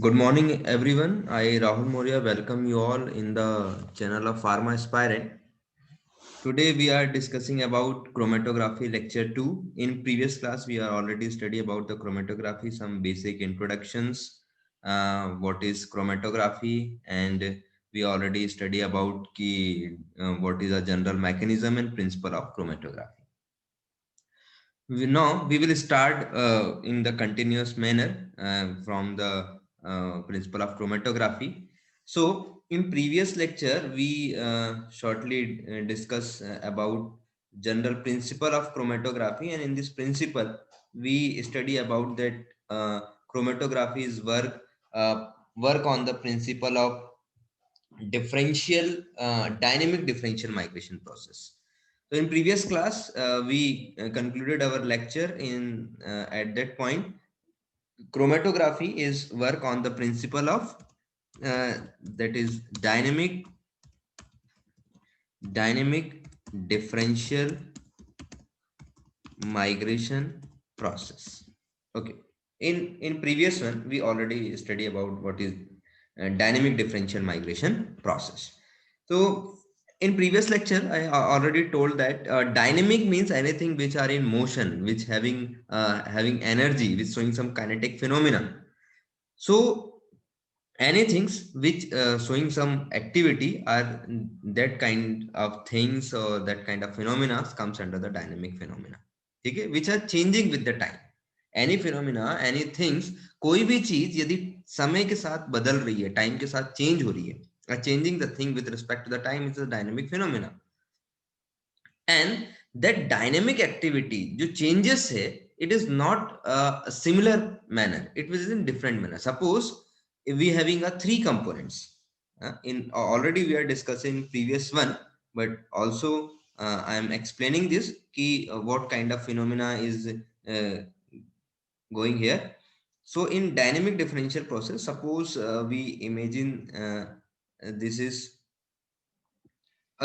Good morning, everyone. I, Rahul Moria, welcome you all in the channel of Pharma Aspirant. Today we are discussing about chromatography lecture 2. In previous class, we are already study about the chromatography, some basic introductions, what is chromatography, and we already study about what is a general mechanism and principle of chromatography. Now we will start in the continuous manner from the principle of chromatography. So in previous lecture we shortly discuss about general principle of chromatography, and in this principle we study about that chromatography is work on the principle of dynamic differential migration process. So in previous class, we concluded our lecture in at that point. Chromatography is work on the principle of that is dynamic differential migration process. Okay. In previous one, we already study about what is dynamic differential migration process. So in previous lecture, I already told that dynamic means anything which are in motion, which having energy, which showing some kinetic phenomena. So anything which showing some activity are that kind of things or that kind of phenomena comes under the dynamic phenomena. ठीक है, which are changing with the time. Any phenomena, any things, कोई भी चीज यदि समय के साथ बदल रही है, टाइम के साथ चेंज हो रही है, changing the thing with respect to the time is a dynamic phenomena. And that dynamic activity जो changes है, it is not a similar manner, it was in different manner. Suppose if we having a three components, in already we are discussing previous one, but also I am explaining this key what kind of phenomena is going here. So in dynamic differential process, suppose we imagine this is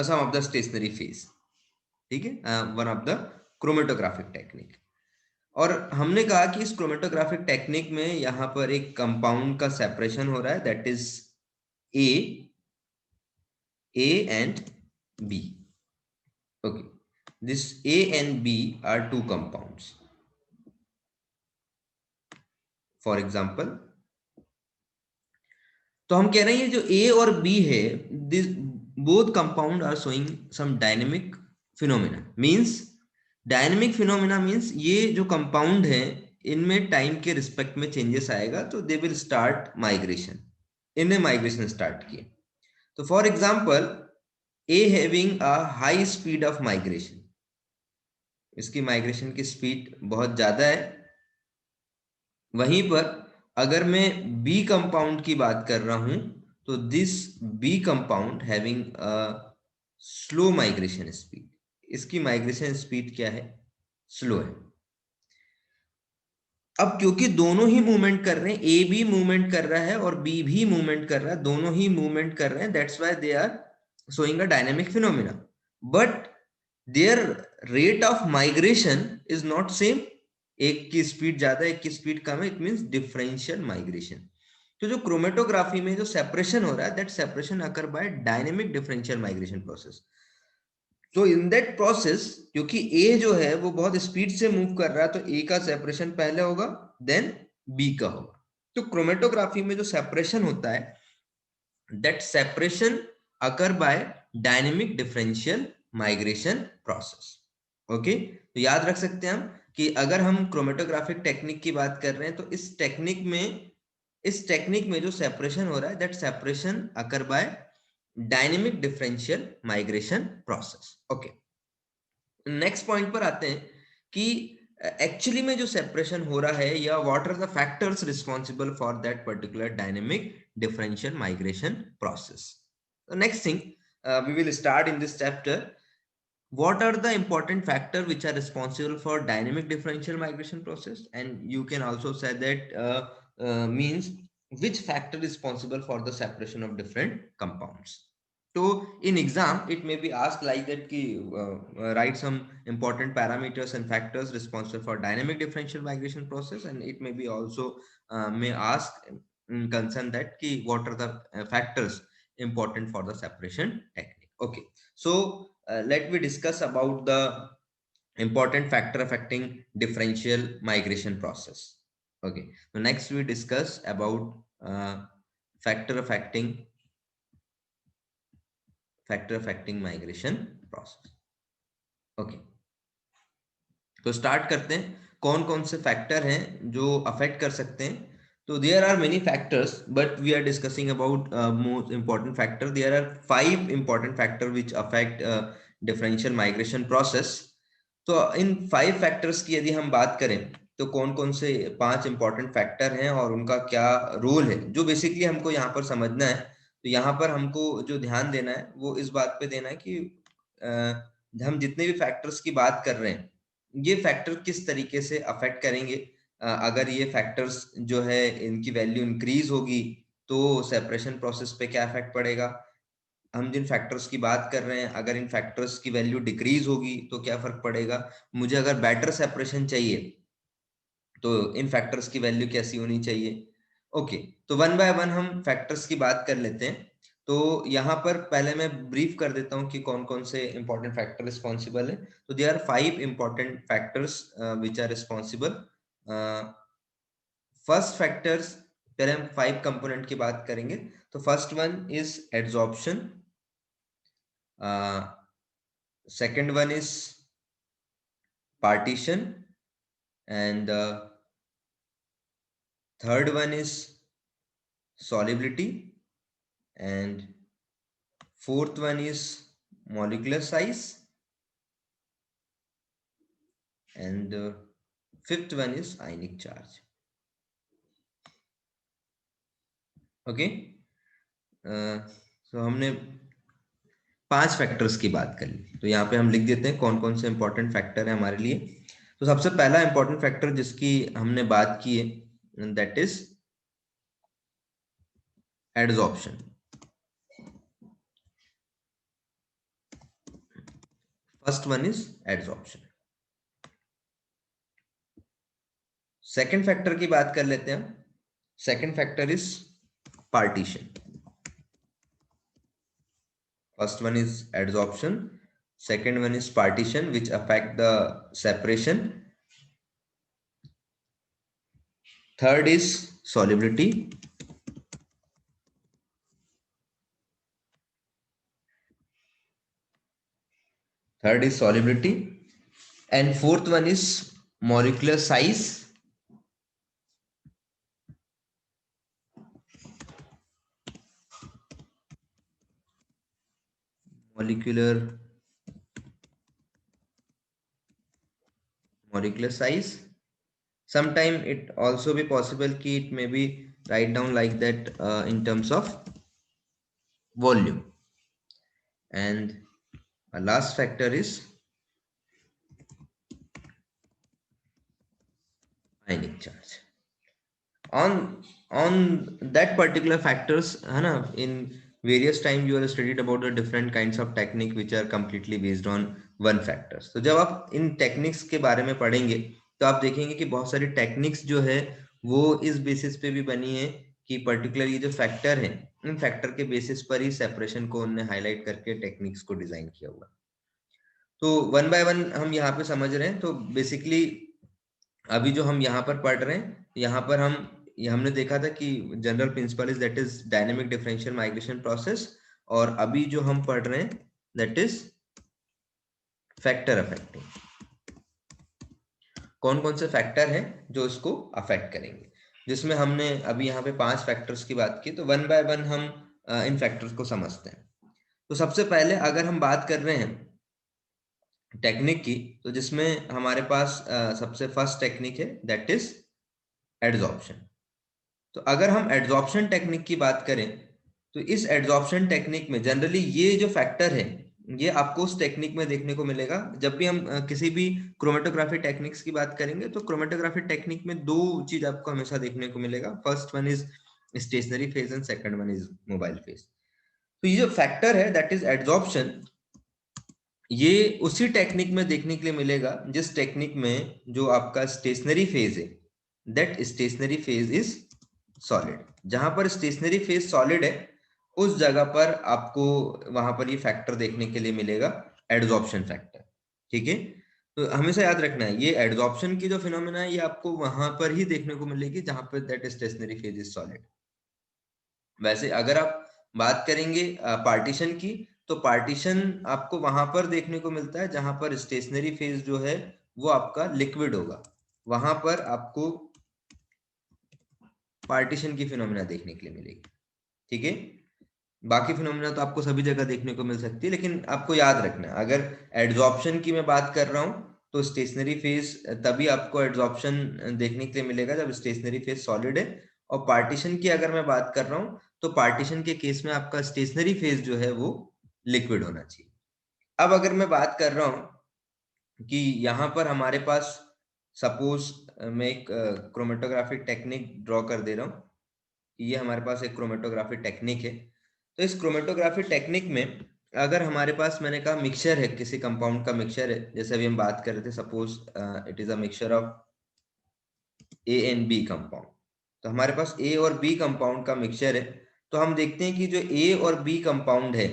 some of the stationary phase. ठीक है, one of the chromatographic technique. और हमने कहा कि इस chromatographic technique में यहां पर एक कंपाउंड का सेपरेशन हो रहा है, that is A and B. Okay, this A and B are two compounds. For example, तो हम कह रहे हैं जो ए और बी है, this both compound are showing some dynamic phenomena. Means dynamic phenomena means ये जो कंपाउंड है इनमें टाइम के रिस्पेक्ट में चेंजेस आएगा, तो दे विल स्टार्ट माइग्रेशन. इनने माइग्रेशन स्टार्ट किए. तो for example, A having a high speed of migration, इसकी माइग्रेशन की स्पीड बहुत ज्यादा है. वहीं पर अगर मैं बी कंपाउंड की बात कर रहा हूं, तो this B compound having a slow migration speed. इसकी माइग्रेशन स्पीड क्या है? स्लो है. अब क्योंकि दोनों ही मूवमेंट कर रहे हैं, ए भी मूवमेंट कर रहा है और बी भी मूवमेंट कर रहा है, दोनों ही मूवमेंट कर रहे हैं, that's why they are showing a dynamic phenomena, but their rate of migration is not same. एक की स्पीड ज्यादा, एक की स्पीड कम है, इट मींस डिफरेंशियल माइग्रेशन. तो जो क्रोमेटोग्राफी में जो सेपरेशन हो रहा है, that separation occur by dynamic differential migration process. तो इन दैट प्रोसेस, क्योंकि ए जो है वो बहुत स्पीड से मूव कर रहा है, तो ए का सेपरेशन पहले होगा, देन बी का होगा. तो क्रोमेटोग्राफी में जो सेपरेशन होता है, that separation occur by dynamic differential migration process. Okay, तो याद रख सकते हैं हम कि अगर हम क्रोमेटोग्राफिक टेक्निक की बात कर रहे हैं, तो इस टेक्निक में जो सेपरेशन हो रहा है, that separation occur by dynamic differential migration process. Okay, next point पर आते हैं कि एक्चुअली में जो सेपरेशन हो रहा है, या what are the factors responsible for that particular dynamic differential migration process. The next thing we will start in this chapter, what are the important factors which are responsible for dynamic differential migration process, and you can also say that means which factor is responsible for the separation of different compounds. So in exam it may be asked like that ki write some important parameters and factors responsible for dynamic differential migration process, and it may be also may ask concern that ki what are the factors important for the separation technique. Okay, so let me discuss about the important factor affecting differential migration process. Okay, so next we discuss about factor affecting migration process. Okay, तो start करते हैं कौन कौन से factor हैं जो affect कर सकते हैं. तो there are many factors but we are discussing about most important factor. There are 5 important factor which affect differential migration process. तो इन 5 फैक्टर्स की यदि हम बात करें तो कौन कौन से 5 इंपॉर्टेंट फैक्टर हैं और उनका क्या रोल है, जो बेसिकली हमको यहाँ पर समझना है. तो यहाँ पर हमको जो ध्यान देना है वो इस बात पे देना है कि हम जितने भी फैक्टर्स की बात कर रहे हैं ये फैक्टर किस तरीके से अफेक्ट करेंगे. अगर ये फैक्टर्स जो है इनकी वैल्यू इंक्रीज होगी तो सेपरेशन प्रोसेस पे क्या इफेक्ट पड़ेगा. हम जिन फैक्टर्स की बात कर रहे हैं अगर इन फैक्टर्स की वैल्यू डिक्रीज होगी तो क्या फर्क पड़ेगा. मुझे अगर बेटर सेपरेशन चाहिए तो इन फैक्टर्स की वैल्यू कैसी होनी चाहिए. ओके, तो वन बाय वन हम फैक्टर्स की बात कर लेते हैं. तो यहाँ पर पहले मैं ब्रीफ कर देता हूँ कि कौन कौन से इंपॉर्टेंट फैक्टर रिस्पॉन्सिबल है. तो they are 5 important factors which are responsible. First factors, पहले हम 5 कंपोनेंट की बात करेंगे. तो first one is adsorption, second one is partition, and third one is solubility, and fourth one is molecular size, and fifth one is ionic charge. Okay, so हमने 5 factors की बात कर ली. तो यहाँ पे हम लिख देते हैं कौन कौन से इंपॉर्टेंट फैक्टर है हमारे लिए. तो सबसे पहला इंपॉर्टेंट फैक्टर जिसकी हमने बात की है that is adsorption. First one is adsorption. Second factor की बात कर लेते हैं. Second factor is partition. First one is adsorption, second one is partition which affect the separation, third is solubility, and fourth one is molecular size, molecular size. Sometime it also be possible ki it may be write down like that in terms of volume. And a last factor is ionic charge. On that particular factors है ना, in various time you are studied about the different kinds of technique which are completely based on one factors. तो जब आप इन techniques के बारे में पढ़ेंगे तो आप देखेंगे कि बहुत सारी टेक्निक्स जो है वो इस बेसिस पे भी बनी है कि पर्टिकुलरली जो फैक्टर है इन फैक्टर के बेसिस पर ही सेपरेशन को उन्होंने हाईलाइट करके टेक्निक्स को डिजाइन किया हुआ. तो वन बाय वन हम यहाँ पे समझ रहे हैं. तो बेसिकली अभी जो हम यहाँ पर पढ़ रहे हैं यहाँ पर हमने देखा था कि general principle is that is dynamic differential migration process, और अभी जो हम पढ़ रहे हैं दैट इज फैक्टर अफेक्टिंग. कौन कौन से फैक्टर हैं जो इसको अफेक्ट करेंगे, जिसमें हमने अभी यहाँ पे 5 फैक्टर्स की बात की. तो वन बाय वन हम इन फैक्टर्स को समझते हैं. तो सबसे पहले अगर हम बात कर रहे हैं टेक्निक की, तो जिसमें हमारे पास सबसे फर्स्ट टेक्निक है दैट इज एडसॉर्प्शन. तो अगर हम एडसॉर्प्शन टेक्निक की बात करें तो इस एडसॉर्प्शन टेक्निक में जनरली ये जो फैक्टर है ये आपको उस टेक्निक में देखने को मिलेगा. जब भी हम किसी भी क्रोमेटोग्राफी टेक्निक्स की बात करेंगे तो क्रोमेटोग्राफी टेक्निक में 2 चीज आपको हमेशा देखने को मिलेगा. First one is stationary phase and second one is mobile phase. तो ये जो फैक्टर है दैट इज एडसॉर्प्शन, ये उसी टेक्निक में देखने के लिए मिलेगा जिस टेक्निक में जो आपका स्टेशनरी फेज है that stationery phase is solid. जहां पर स्टेशनरी फेज सॉलिड है उस जगह पर आपको वहां पर ये फैक्टर देखने के लिए मिलेगा, एडजॉर्प्शन फैक्टर। ठीक है, तो हमेशा याद रखना है ये एडजॉर्प्शन की जो फिनोमेना है ये आपको वहां पर ही देखने को मिलेगी जहां पर that stationery phase is solid. वैसे अगर आप बात करेंगे पार्टीशन की, तो पार्टीशन आपको वहां पर देखने को मिलता है जहां पर स्टेशनरी फेज जो है वो आपका लिक्विड होगा, वहां पर आपको पार्टीशन की फिनोमेना देखने के लिए मिलेगी। ठीक है, बाकी फिनोमेना तो आपको सभी जगह देखने को मिल सकती है, लेकिन आपको याद रखना है अगर एड्जॉर्प्शन की मैं बात कर रहा हूं तो स्टेशनरी फेज तभी आपको एड्जॉर्प्शन देखने के लिए मिलेगा जब स्टेशनरी फेज सॉलिड है, और पार्टीशन की अगर मैं बात कर रहा हूं तो पार्टीशन के केस में आपका स्टेशनरी फेज जो है वो लिक्विड होना चाहिए। अब अगर मैं बात कर रहा हूं कि यहाँ पर हमारे पास सपोज मैं एक क्रोमेटोग्राफिक टेक्निक ड्रॉ कर दे रहा हूँ, ये हमारे पास एक क्रोमेटोग्राफी टेक्निक है। तो इस क्रोमेटोग्राफी टेक्निक में अगर हमारे पास मैंने कहा मिक्सचर है, किसी कंपाउंड का मिक्सचर है, जैसे अभी हम बात कर रहे थे, suppose it is a mixture of A and B compound, तो हमारे पास ए और बी कंपाउंड का मिक्सचर है। तो हम देखते हैं कि जो ए और बी कंपाउंड है,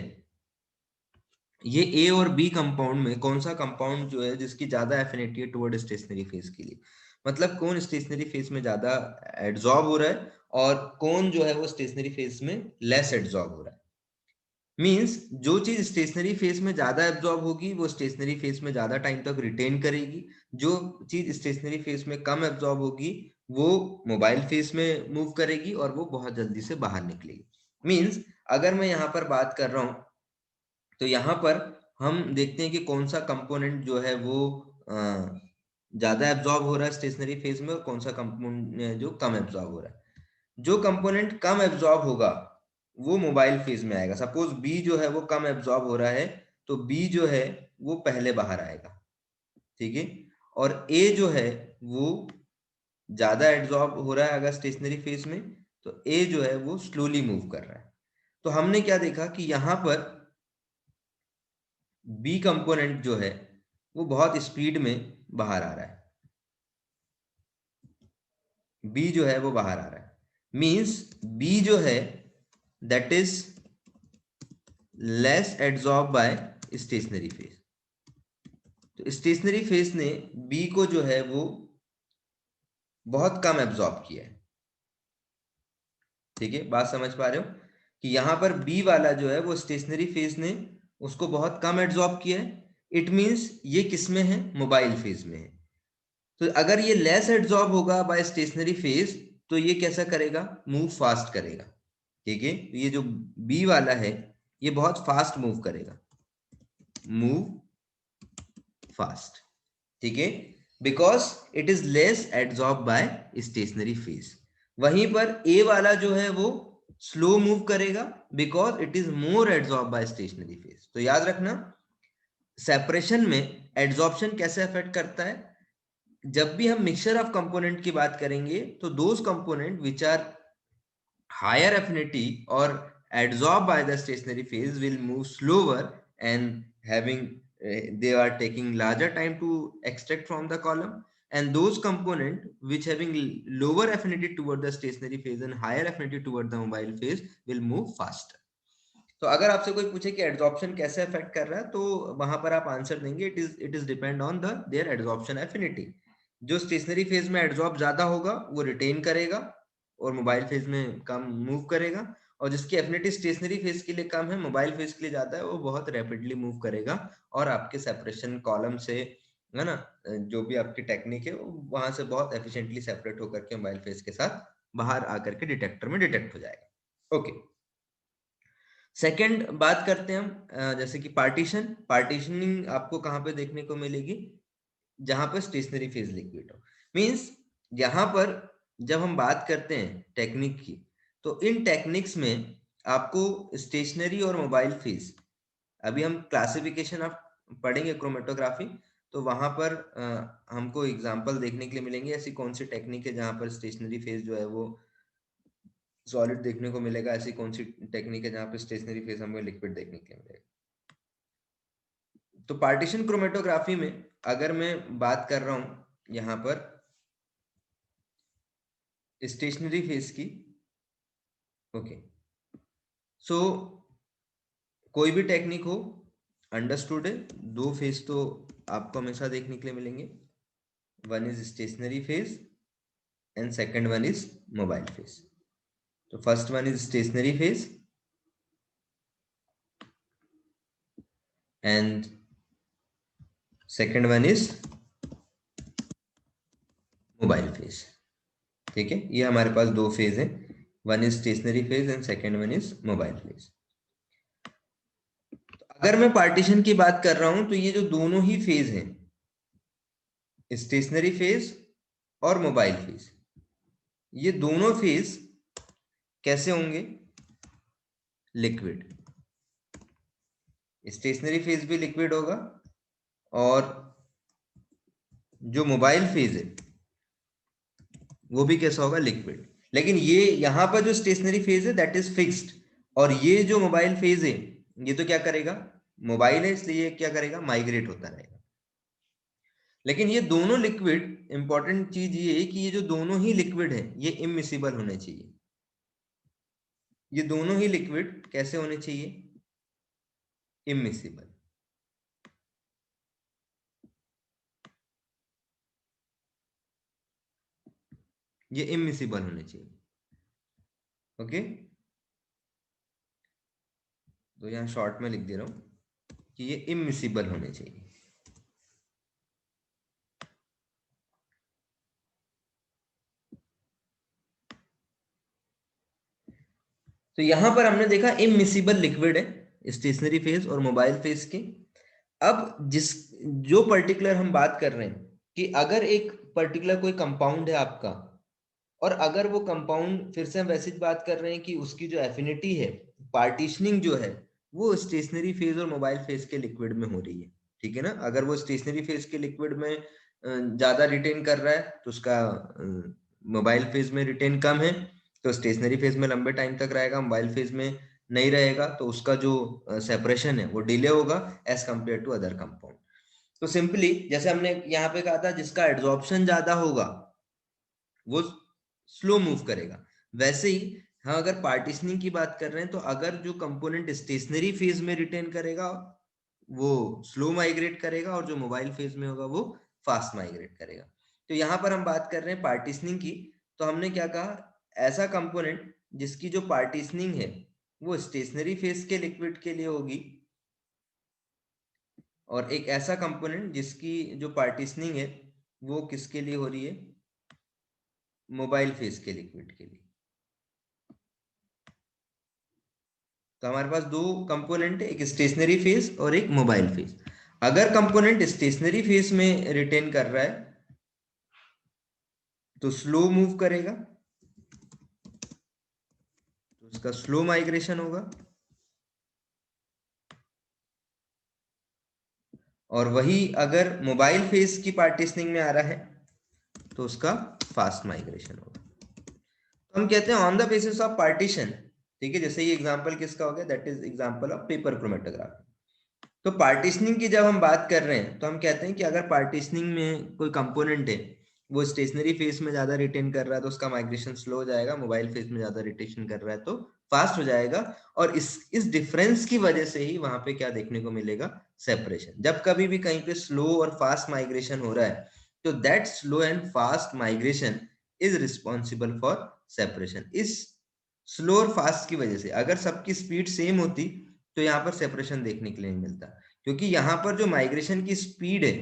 ये ए और बी कंपाउंड में कौन सा कंपाउंड जो है जिसकी ज्यादा एफिनिटी है टुवर्ड स्टेशनरी फेज के लिए, मतलब कौन स्टेशनरी फेज में ज्यादा एड्सॉर्ब हो रहा है और कौन जो है वो स्टेशनरी फेज में लेस एड्सॉर्ब हो रहा है। मींस जो चीज स्टेशनरी फेज में ज्यादा एब्जॉर्ब होगी वो स्टेशनरी फेज में ज्यादा टाइम तक रिटेन करेगी, जो चीज स्टेशनरी फेज में कम एब्जॉर्ब होगी वो मोबाइल फेज में मूव करेगी और वो बहुत जल्दी से बाहर निकलेगी। मींस अगर मैं यहाँ पर बात कर रहा हूँ तो यहाँ पर हम देखते हैं कि कौन सा कंपोनेंट जो है वो ज्यादा एब्जॉर्ब हो रहा है स्टेशनरी फेज में और कौन सा कंपोनेंट जो कम एब्जॉर्ब हो रहा है। जो कंपोनेंट कम एब्जॉर्ब होगा वो मोबाइल फेज में आएगा। सपोज बी जो है वो कम एब्जॉर्ब हो रहा है तो बी जो है वो पहले बाहर आएगा। ठीक है, और ए जो है वो ज्यादा एब्जॉर्ब हो रहा है अगर स्टेशनरी फेज में, तो ए जो है वो स्लोली मूव कर रहा है। तो हमने क्या देखा कि यहां पर बी कंपोनेंट जो है वो बहुत स्पीड में बाहर आ रहा है, बी जो है वो बाहर आ रहा है। मींस बी जो है that is less adsorb bye stationary phase. तो स्टेशनरी फेज ने बी को जो है वो बहुत कम एब्जॉर्ब किया है। ठीक है, बात समझ पा रहे हो कि यहां पर बी वाला जो है वो स्टेशनरी फेज ने उसको बहुत कम एब्जॉर्ब किया है। इट मींस ये किस में है, मोबाइल फेज में है। तो अगर ये लेस एब्जॉर्ब होगा बाय स्टेशनरी फेज तो ये कैसा करेगा, मूव फास्ट करेगा। ठीक है, तो ये जो बी वाला है ये बहुत फास्ट मूव करेगा, मूव फास्ट। ठीक है, because it is less adsorb bye stationary phase. वहीं पर ए वाला जो है वो स्लो मूव करेगा because it is more adsorb bye stationary phase. तो याद रखना सेपरेशन में एड्सॉर्प्शन कैसे अफेक्ट करता है। जब भी हम मिक्सचर ऑफ कंपोनेंट की बात करेंगे तो those component which are higher affinity or adsorbed by the stationary phase will move slower and having they are taking larger time to extract from the column, and those component which having lower affinity toward the stationary phase and higher affinity toward the mobile phase will move faster. तो अगर आपसे कोई पूछे कि adsorption कैसे affect कर रहा है तो वहां पर आप आंसर देंगे it is depend on the their adsorption affinity. जो स्टेशनरी फेज में एड्सॉर्ब ज्यादा होगा वो रिटेन करेगा और मोबाइल फेज में कम मूव करेगा, और जिसकी एफिनिटी स्टेशनरी फेज के लिए कम है मोबाइल फेज के लिए ज्यादा है वो बहुत रैपिडली मूव करेगा और आपके सेपरेशन कॉलम से, है ना, जो भी आपकी टेक्निक है वहां से बहुत एफिशिएंटली सेपरेट होकर के मोबाइल फेज के साथ बाहर आकर के डिटेक्टर में डिटेक्ट हो जाएगा। ओके, सेकंड बात करते हैं हम जैसे कि पार्टीशन। पार्टीशनिंग आपको कहाँ पे देखने को मिलेगी, जहां पर स्टेशनरी फेज लिक्विड हो। मींस यहाँ पर जब हम बात करते हैं टेक्निक की तो इन टेक्निक्स में आपको स्टेशनरी और मोबाइल फेज, अभी हम क्लासिफिकेशन ऑफ पढ़ेंगे क्रोमेटोग्राफी तो वहां पर हमको एग्जांपल देखने के लिए मिलेंगे ऐसी कौन सी टेक्निक है जहां पर स्टेशनरी फेज जो है वो सॉलिड देखने को मिलेगा, ऐसी कौन सी टेक्निक है जहां पे स्टेशनरी फेज हमें लिक्विड देखने के लिए मिलेगा। तो पार्टीशन क्रोमेटोग्राफी में अगर मैं बात कर रहा हूं यहाँ पर स्टेशनरी फेज की, ओके, सो कोई भी टेक्निक हो, अंडरस्टूड है, दो फेज तो आपको हमेशा देखने के लिए मिलेंगे, one is stationary phase and second one is mobile phase. तो first one is stationary phase and second one is mobile phase. ठीक है, ये हमारे पास दो फेज है, one is stationary phase and second one is mobile phase. अगर मैं पार्टीशन की बात कर रहा हूं तो ये जो दोनों ही फेज हैं, स्टेशनरी फेज और मोबाइल फेज, ये दोनों फेज कैसे होंगे? लिक्विड। स्टेशनरी फेज भी लिक्विड होगा और जो मोबाइल फेज है वो भी कैसा होगा? लिक्विड। लेकिन ये यहां पर जो स्टेशनरी फेज है दैट इज फिक्स्ड, और ये जो मोबाइल फेज है ये तो क्या करेगा? मोबाइल है इसलिए ये क्या करेगा? माइग्रेट होता रहेगा। लेकिन ये दोनों लिक्विड, इंपॉर्टेंट चीज ये है कि ये जो दोनों ही लिक्विड है ये इमिसिबल होने चाहिए। ये दोनों ही लिक्विड कैसे होने चाहिए? इमिसिबल। ये इमिसिबल होने चाहिए। ओके, तो यहाँ शॉर्ट में लिख दे रहा हूं कि ये इमिसिबल होने चाहिए। तो यहां पर हमने देखा इमिसिबल लिक्विड है स्टेशनरी फेज और मोबाइल फेज के। अब जो पर्टिकुलर हम बात कर रहे हैं कि अगर एक पर्टिकुलर कोई कंपाउंड है आपका, और अगर वो कंपाउंड, फिर से हम वैसे बात कर रहे हैं कि उसकी जो एफिनिटी है, पार्टीशनिंग जो है, वो स्टेशनरी फेज और मोबाइल फेज के लिक्विड में हो रही है। ठीक है ना? अगर वो स्टेशनरी फेज के लिक्विड में ज्यादा रिटेन कर रहा है तो उसका मोबाइल फेज में रिटेन कम है, तो स्टेशनरी फेज में लंबे टाइम तक रहेगा, मोबाइल फेज में नहीं रहेगा, तो उसका जो सेपरेशन है वो डिले होगा as compare to other compound. तो सिंपली जैसे हमने यहाँ पे कहा था, जिसका एड्सॉर्प्शन ज्यादा होगा वो स्लो मूव करेगा। वैसे ही हाँ, अगर पार्टीशनिंग की बात कर रहे हैं तो अगर जो कंपोनेंट स्टेशनरी फेज में रिटेन करेगा वो स्लो माइग्रेट करेगा, और जो मोबाइल फेज में होगा वो फास्ट माइग्रेट करेगा। तो यहाँ पर हम बात कर रहे हैं पार्टीशनिंग की, तो हमने क्या कहा? ऐसा कंपोनेंट जिसकी जो पार्टीशनिंग है वो स्टेशनरी फेज के लिक्विड के लिए होगी, और एक ऐसा कंपोनेंट जिसकी जो पार्टीशनिंग है वो किसके लिए हो रही है? मोबाइल फेज के लिक्विड के लिए। तो हमारे पास दो कंपोनेंट है, एक स्टेशनरी फेज और एक मोबाइल फेज। अगर कंपोनेंट स्टेशनरी फेज में रिटेन कर रहा है तो स्लो मूव करेगा, तो उसका स्लो माइग्रेशन होगा, और वही अगर मोबाइल फेज की पार्टीशनिंग में आ रहा है तो उसका फास्ट माइग्रेशन होगा। तो हम कहते हैं on the basis of partition. ठीक है, जैसे ये एग्जांपल किसका हो गया? That is example of paper chromatography. तो पार्टीशनिंग की जब हम बात कर रहे हैं तो हम कहते हैं कि अगर पार्टीशनिंग में कोई कंपोनेंट है वो स्टेशनरी फेज में ज्यादा रिटेन कर रहा है तो उसका माइग्रेशन स्लो हो जाएगा, मोबाइल फेज में ज्यादा रिटेन कर रहा है तो फास्ट हो जाएगा। और इस डिफरेंस की वजह से ही वहां पे क्या देखने को मिलेगा? सेपरेशन। जब कभी भी कहीं पे स्लो और फास्ट माइग्रेशन हो रहा है तो that slow and fast migration is responsible for separation. इस स्लो और फास्ट की वजह से, अगर सबकी स्पीड सेम होती तो यहाँ पर सेपरेशन देखने के लिए नहीं मिलता, क्योंकि यहाँ पर जो माइग्रेशन की स्पीड है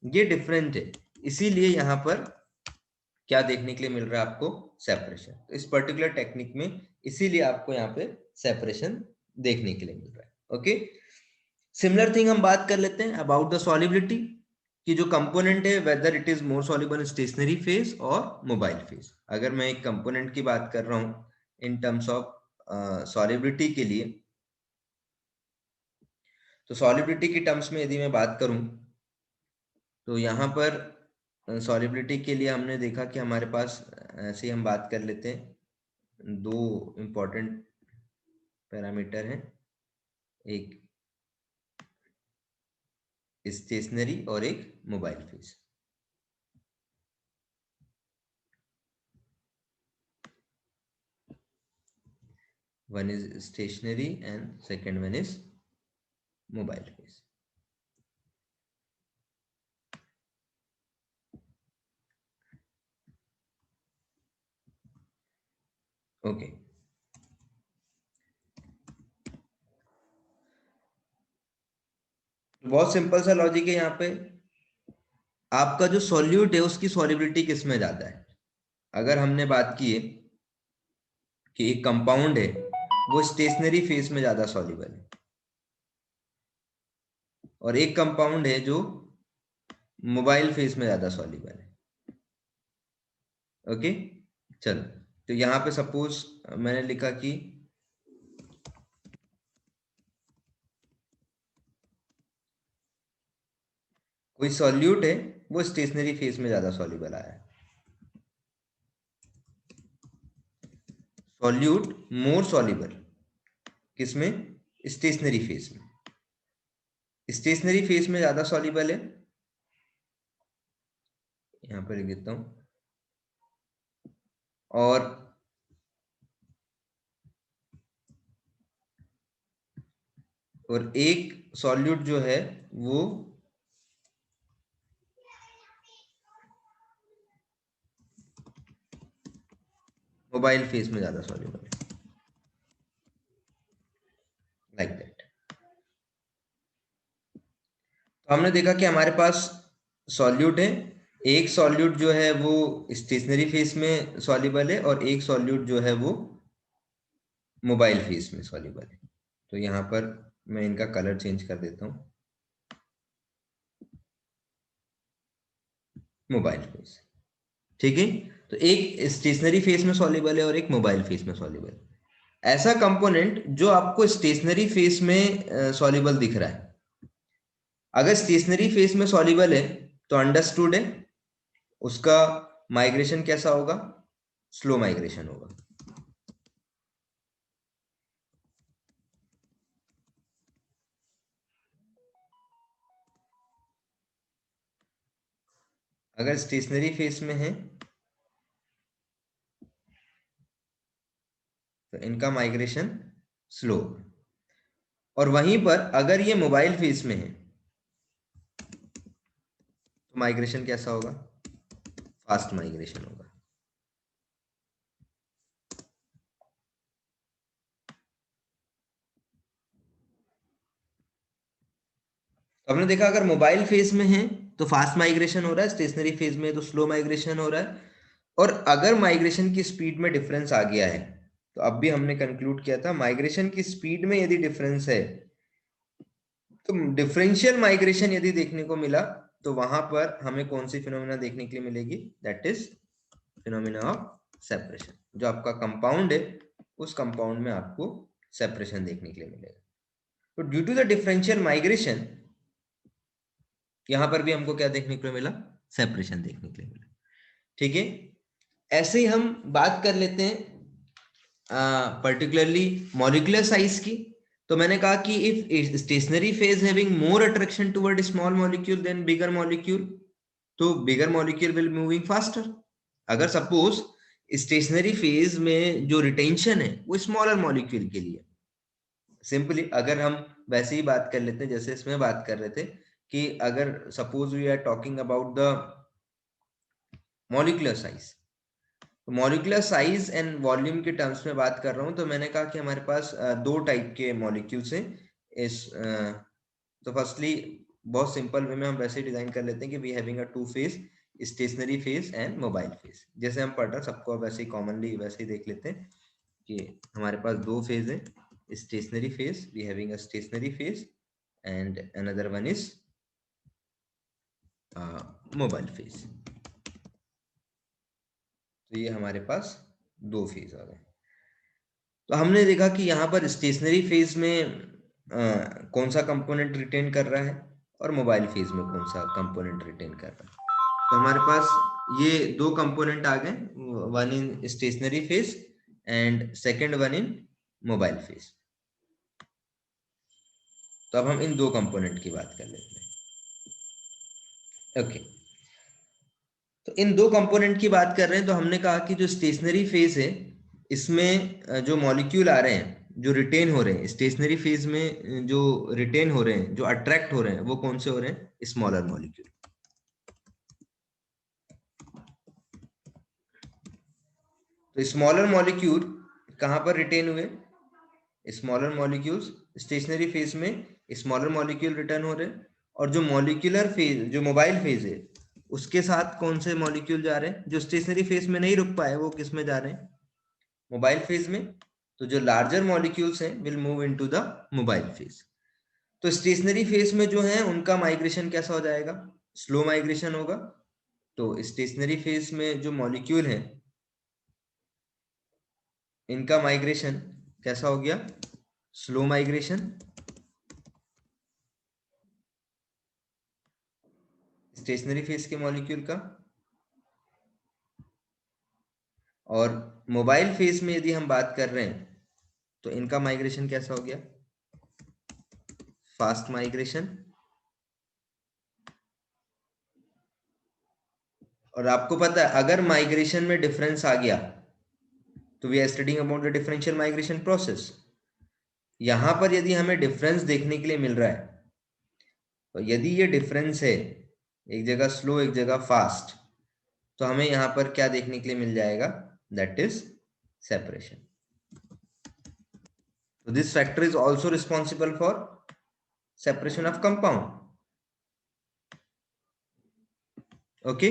ये डिफरेंट है, इसीलिए यहाँ पर क्या देखने के लिए मिल रहा है आपको? सेपरेशन। तो इस पर्टिकुलर टेक्निक में इसीलिए आपको यहाँ पे सेपरेशन देखने के लिए मिल रहा है। ओके, सिमिलर थिंग हम बात कर लेते हैं अबाउट द सॉलिबिलिटी, कि जो कंपोनेंट है weather it is more soluble in stationary phase और मोबाइल फेज। अगर मैं एक कंपोनेंट की बात कर रहा हूं इन टर्म्स ऑफ सॉलिबिलिटी के लिए, तो सॉलिबिलिटी की टर्म्स में यदि मैं बात करूं तो यहाँ पर सॉलिबिलिटी के लिए हमने देखा कि हमारे पास ऐसे ही हम बात कर लेते हैं, दो इंपॉर्टेंट पैरामीटर हैं, एक स्टेशनरी और एक mobile phase. one is stationary and second one is mobile phase. Okay, बहुत सिंपल सा लॉजिक है यहाँ पे। आपका जो सॉल्यूट है उसकी सॉल्युबिलिटी किस में ज्यादा है? अगर हमने बात की है कि एक कंपाउंड है वो स्टेशनरी फेज में ज्यादा सॉल्युबल है, और एक कंपाउंड है जो मोबाइल फेज में ज्यादा सॉल्युबल है। ओके, चलो, तो यहाँ पे सपोज मैंने लिखा कि कोई सॉल्यूट है वो स्टेशनरी फेज में ज्यादा सॉल्युबल आया है। सॉल्यूट मोर सॉल्युबल किसमें? स्टेशनरी फेज में। स्टेशनरी फेज में ज्यादा सॉल्युबल है, यहां पर लिख देता हूं, और एक सॉल्यूट जो है वो मोबाइल फेज में ज्यादा सॉल्युबल है, लाइक दैट। तो हमने देखा कि हमारे पास सॉल्यूट है, एक सॉल्यूट जो है वो स्टेशनरी फेज में सॉल्युबल है और एक सॉल्यूट जो है वो मोबाइल फेज में सॉल्युबल है। तो यहाँ पर मैं इनका कलर चेंज कर देता हूँ, मोबाइल फेज। ठीक है, तो एक स्टेशनरी फेज में सॉल्युबल है और एक मोबाइल फेज में सॉल्युबल है। ऐसा कंपोनेंट जो आपको स्टेशनरी फेज में सॉल्युबल दिख रहा है, अगर स्टेशनरी फेज में सॉल्युबल है तो अंडरस्टूड है, उसका माइग्रेशन कैसा होगा? स्लो माइग्रेशन होगा। अगर स्टेशनरी फेज में है तो इनका माइग्रेशन स्लो, और वहीं पर अगर ये मोबाइल फेज में है तो माइग्रेशन कैसा होगा? फास्ट माइग्रेशन होगा। तो हमने देखा अगर मोबाइल फेज में है तो फास्ट माइग्रेशन हो रहा है, स्टेशनरी फेज में है तो स्लो माइग्रेशन हो रहा है। और अगर माइग्रेशन की स्पीड में डिफरेंस आ गया है, तो अब भी हमने कंक्लूड किया था माइग्रेशन की स्पीड में यदि डिफरेंस है तो डिफरेंशियल माइग्रेशन यदि देखने को मिला तो वहां पर हमें कौन सी फिनोमिना देखने के लिए मिलेगी? That is phenomena of separation. जो आपका कंपाउंड है उस कंपाउंड में आपको सेपरेशन देखने के लिए मिलेगा। तो due to the differential migration यहां पर भी हमको क्या देखने को मिला? सेपरेशन देखने के लिए मिला। ठीक है, ऐसे ही हम बात कर लेते हैं पर्टिकुलरली मॉलिक्यूलर साइज की। तो मैंने कहा कि if stationary phase having more attraction toward small molecule than bigger molecule, तो bigger molecule will moving faster. अगर सपोज स्टेशनरी फेज में जो रिटेंशन है वो स्मॉलर मॉलिक्यूल के लिए, सिंपली अगर हम वैसे ही बात कर लेते हैं जैसे इसमें बात कर रहे थे कि अगर suppose we are talking about the molecular size, molecular size and volume के टर्म्स में बात कर रहा हूं, तो मैंने कहा कि हमारे पास दो टाइप के मॉलिक्यूल्स हैं। इस तो फर्स्टली बहुत सिंपल वे में हम वैसे डिजाइन कर लेते हैं कि we having a two phase, stationary phase and mobile phase. जैसे हम पढ़ रहे हैं सबको वैसे ही कॉमनली वैसे ही देख लेते हैं कि हमारे पास दो फेज है, stationary phase, we having a stationary phase and another one is mobile phase. तो ये हमारे पास दो फेज आ गए। तो हमने देखा कि यहाँ पर स्टेशनरी फेज में कौन सा कंपोनेंट रिटेन कर रहा है और मोबाइल फेज में कौन सा कंपोनेंट रिटेन कर रहा है। तो हमारे पास ये दो कंपोनेंट आ गए, one in stationery phase and second one in mobile phase. तो अब हम इन दो कंपोनेंट की बात कर लेते हैं। ओके, तो इन दो कंपोनेंट की बात कर रहे हैं, तो हमने कहा कि जो स्टेशनरी फेज है इसमें जो मॉलिक्यूल आ रहे हैं, जो रिटेन हो रहे हैं स्टेशनरी फेज में, जो रिटेन हो रहे हैं, जो अट्रैक्ट हो रहे हैं, वो कौन से हो रहे हैं? Smaller molecule. तो स्मॉलर मॉलिक्यूल कहां पर रिटेन हुए? स्मॉलर मॉलिक्यूल्स स्टेशनरी फेज में स्मॉलर मॉलिक्यूल रिटर्न हो रहे हैं, और जो मॉलिक्यूलर फेज, जो मोबाइल फेज है, उसके साथ कौन से मॉलिक्यूल जा रहे हैं? जो स्टेशनरी फेज में नहीं रुक पाए वो किस में जा रहे हैं? मोबाइल फेज में। तो जो लार्जर मॉलिक्यूल्स हैं will move into the mobile phase. तो स्टेशनरी फेज में जो है उनका माइग्रेशन कैसा हो जाएगा? स्लो माइग्रेशन होगा। तो स्टेशनरी फेज में जो मॉलिक्यूल है इनका माइग्रेशन कैसा हो गया? Slow migration. स्टेशनरी फेज के मॉलिक्यूल का। और मोबाइल फेज में यदि हम बात कर रहे हैं तो इनका माइग्रेशन कैसा हो गया? Fast migration. और आपको पता है अगर माइग्रेशन में डिफरेंस आ गया तो we are studying about the differential migration process. यहां पर यदि हमें डिफरेंस देखने के लिए मिल रहा है, तो यदि ये डिफरेंस है, एक जगह स्लो एक जगह फास्ट, तो हमें यहां पर क्या देखने के लिए मिल जाएगा? That is separation. So this factor is also responsible for separation of compound. Okay.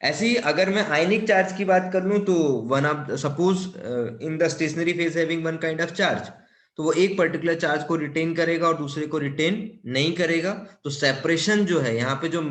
ऐसे ही अगर मैं आयनिक चार्ज की बात कर लूं तो one of suppose in the stationery phase having one kind of charge, तो वो एक पर्टिकुलर चार्ज को रिटेन करेगा और दूसरे को रिटेन नहीं करेगा। तो सेपरेशन जो है यहाँ पे, जो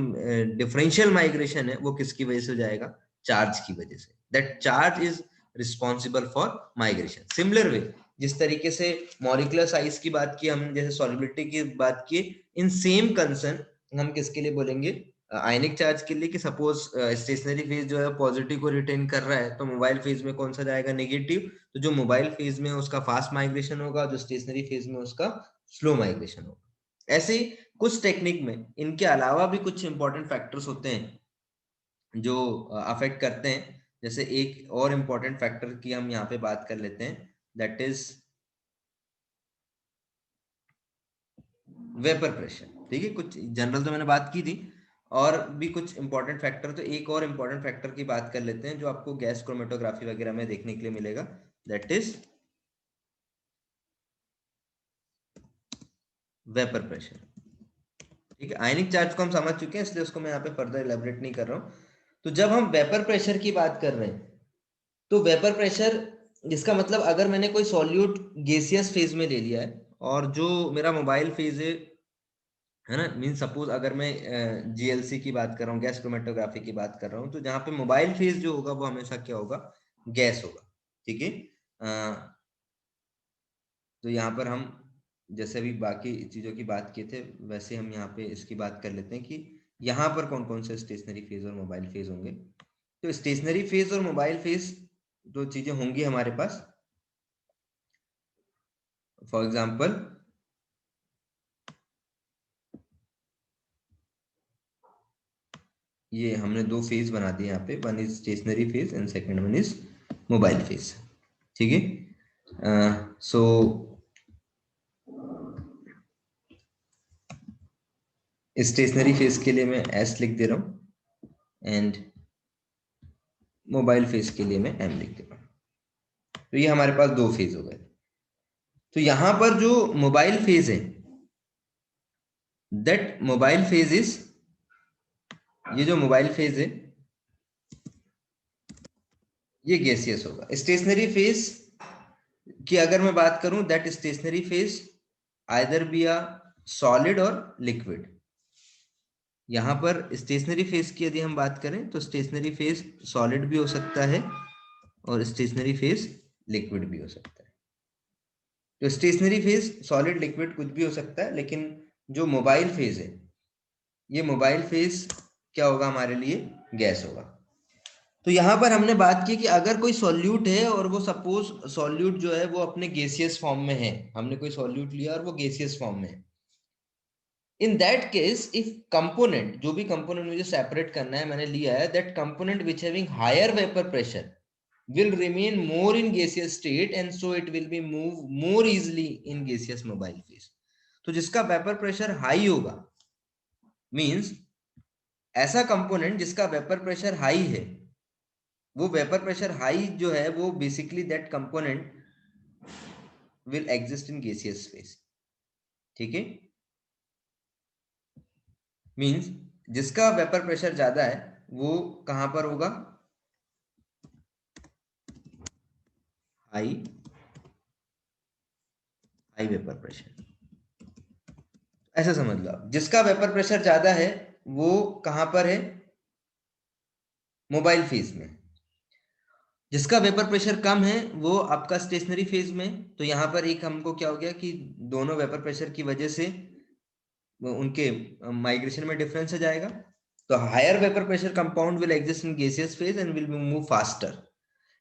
डिफरेंशियल माइग्रेशन है, वो किसकी वजह से हो जाएगा? चार्ज की वजह से। That charge is responsible for migration. Similar way, जिस तरीके से मॉलिक्यूलर साइज की बात की हम, जैसे सॉल्युबिलिटी की बात की, इन सेम कंसर्न हम किसके लिए बोलेंगे? आयनिक चार्ज के लिए, कि सपोज स्टेशनरी फेज जो है पॉजिटिव को रिटेन कर रहा है, तो मोबाइल फेज में कौन सा जाएगा? नेगेटिव। तो जो मोबाइल फेज में उसका फास्ट माइग्रेशन होगा, जो स्टेशनरी फेज में उसका स्लो माइग्रेशन होगा। ऐसे ही कुछ टेक्निक में इनके अलावा भी कुछ इंपॉर्टेंट फैक्टर्स होते हैं जो अफेक्ट करते हैं। जैसे एक और इंपॉर्टेंट फैक्टर की हम यहाँ पे बात कर लेते हैं, दैट इज वेपर प्रेशर। ठीक है, कुछ जनरल तो मैंने बात की थी, और भी कुछ इंपॉर्टेंट फैक्टर। तो एक और इंपॉर्टेंट फैक्टर की बात कर लेते हैं जो आपको गैस क्रोमेटोग्राफी वगैरह में देखने के लिए मिलेगा, दैट इज वेपर प्रेशर। ठीक है, आयनिक चार्ज को हम समझ चुके हैं, इसलिए उसको मैं यहाँ पे फर्दर इलेबोरेट नहीं कर रहा हूँ। तो जब हम वेपर प्रेशर की बात कर रहे हैं, तो वेपर प्रेशर, जिसका मतलब अगर मैंने कोई सॉल्यूट गैसियस फेज में ले लिया है, और जो मेरा मोबाइल फेज है ना, मीन सपोज अगर मैं जीएलसी की बात कर रहा हूँ, गैस क्रोमेटोग्राफी की बात कर रहा हूँ, तो जहाँ पे मोबाइल फेज जो होगा वो हमेशा क्या होगा? गैस होगा। ठीक है। तो यहाँ पर हम जैसे भी बाकी चीजों की बात किए थे, वैसे हम यहाँ पे इसकी बात कर लेते हैं कि यहाँ पर कौन कौन से स्टेशनरी फेज और मोबाइल फेज होंगे। तो स्टेशनरी फेज और मोबाइल फेज दो चीजें होंगी हमारे पास। फॉर एग्जाम्पल, ये हमने दो फेज बना दिए यहाँ पे, one is stationary phase and second one is mobile phase. ठीक है। सो स्टेशनरी फेज के लिए मैं एस लिख दे रहा हूं, एंड मोबाइल फेज के लिए मैं एम लिख दे रहा हूं। तो ये हमारे पास दो फेज हो गए। तो यहां पर जो मोबाइल फेज है, दैट मोबाइल फेज इज, ये जो मोबाइल फेज है ये गैसियस होगा। स्टेशनरी फेज की अगर मैं बात करूं, that stationary phase either be a solid और लिक्विड। यहां पर स्टेशनरी फेज की यदि हम बात करें तो स्टेशनरी फेज सॉलिड भी हो सकता है और स्टेशनरी फेज लिक्विड भी हो सकता है। तो स्टेशनरी फेज सॉलिड लिक्विड कुछ भी हो सकता है, लेकिन जो मोबाइल फेज है, ये मोबाइल फेज क्या होगा हमारे लिए? गैस होगा। तो यहां पर हमने बात की कि अगर कोई सॉल्यूट है और वो सपोज सॉल्यूट जो है वो अपने गैसियस फॉर्म में है, हमने कोई सॉल्यूट लिया और वो गैसियस फॉर्म में है, in that case if component, जो भी कंपोनेंट मुझे सेपरेट करना है मैंने लिया है, that component which having higher vapour pressure, will remain more in gaseous state and so it will be move more easily in gaseous mobile phase. तो जिसका वेपर प्रेशर हाई होगा मींस ऐसा कंपोनेंट जिसका वेपर प्रेशर हाई है, वो vapour pressure high जो है वो basically that component will exist in gaseous phase. ठीक है, मींस जिसका वेपर प्रेशर ज्यादा है वो कहां पर होगा, हाई हाई वेपर प्रेशर. ऐसा समझ लो, जिसका वेपर प्रेशर ज्यादा है वो कहां पर है, मोबाइल फेज में. जिसका वेपर प्रेशर कम है वो आपका स्टेशनरी फेज में. तो यहाँ पर एक हमको क्या हो गया कि दोनों वेपर प्रेशर की वजह से उनके माइग्रेशन में डिफरेंस आ जाएगा. तो higher vapour pressure compound will exist in gaseous phase and will move faster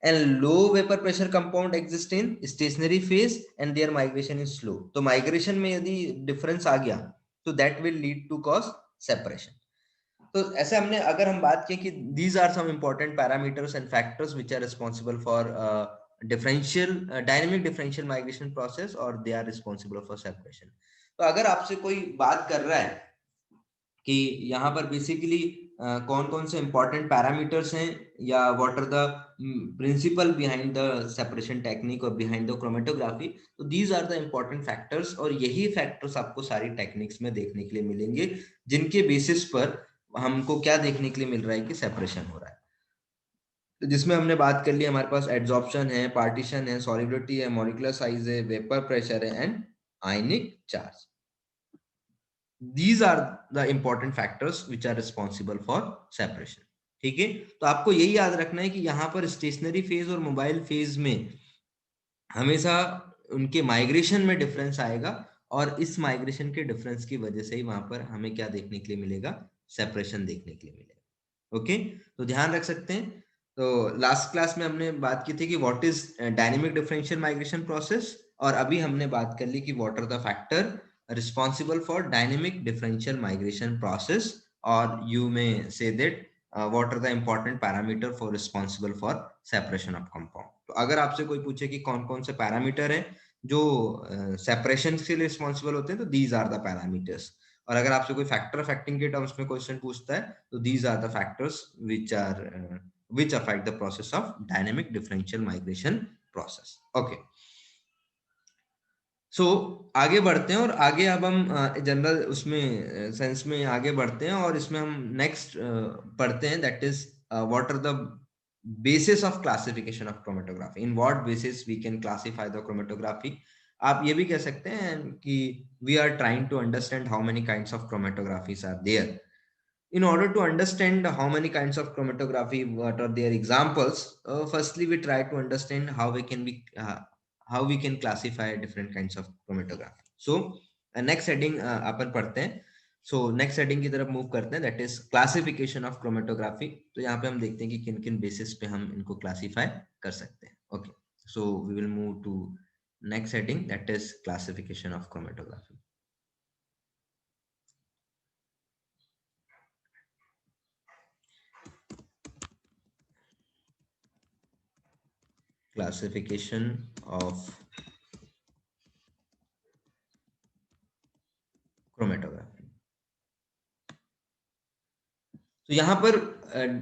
and low vapor pressure compound exist in stationary phase and their migration is slow. तो migration में यदि difference आ गया तो that will lead to cause separation. तो ऐसे हमने अगर हम बात की कि these are some important parameters and factors which are responsible for differential dynamic differential migration process or they are responsible for separation. तो अगर आपसे कोई बात कर रहा है कि यहाँ पर बेसिकली कौन कौन से इंपॉर्टेंट पैरामीटर्स हैं या what are the principle behind the separation technique और बिहाइंड द क्रोमेटोग्राफी, तो these are the important factors और यही फैक्टर्स आपको सारी टेक्निक्स में देखने के लिए मिलेंगे जिनके बेसिस पर हमको क्या देखने के लिए मिल रहा है कि सेपरेशन हो रहा है. तो जिसमें हमने बात कर ली, हमारे पास एड्सॉर्प्शन है, पार्टीशन है, सॉलिबिलिटी है, मॉलिक्यूलर साइज है, वेपर प्रेशर है and ionic charge. These are the important factors which are responsible for separation. ठीक है, तो आपको यही याद रखना है कि यहाँ पर स्टेशनरी फेज और मोबाइल फेज में हमेशा उनके माइग्रेशन में डिफरेंस आएगा और इस माइग्रेशन के डिफरेंस की वजह से ही वहां पर हमें क्या देखने के लिए मिलेगा, सेपरेशन देखने के लिए मिलेगा. ओके, तो ध्यान रख सकते हैं. तो लास्ट क्लास में हमने बात की थी कि what is dynamic differential migration process और अभी हमने बात कर ली कि what are the factor responsible for dynamic differential migration process, or you may say that what are the important parameter for responsible for separation of compound. तो अगर आपसे कोई पूछे कि कौन कौन से पैरामीटर हैं जो सेपरेशन के लिए रिस्पॉन्सिबल होते हैं, तो दीज आर द पैरामीटर्स. और अगर आपसे कोई फैक्टर अफेक्टिंग के टर्म्स में क्वेश्चन पूछता है तो these are the factors which affect the process of dynamic differential migration process. Okay. सो आगे बढ़ते हैं और आगे अब हम जनरल उसमें सेंस में आगे बढ़ते हैं और इसमें हम नेक्स्ट पढ़ते हैं, that is what are the basis of classification of chromatography. In what basis we can classify the chromatography. आप ये भी कह सकते हैं कि we are trying to understand how many kinds of chromatographies are there. In order to understand how many kinds of chromatography, what are their examples, firstly we try to understand how we can classify different kinds of chromatography. So next heading अपन पढ़ते हैं. So next heading की तरफ move करते हैं, that is classification of chromatography. तो यहाँ पे हम देखते हैं कि किन किन बेसिस पे हम इनको क्लासीफाई कर सकते हैं. Okay, so we will move to next heading, that is classification of chromatography. Classification of chromatography. तो यहाँ पर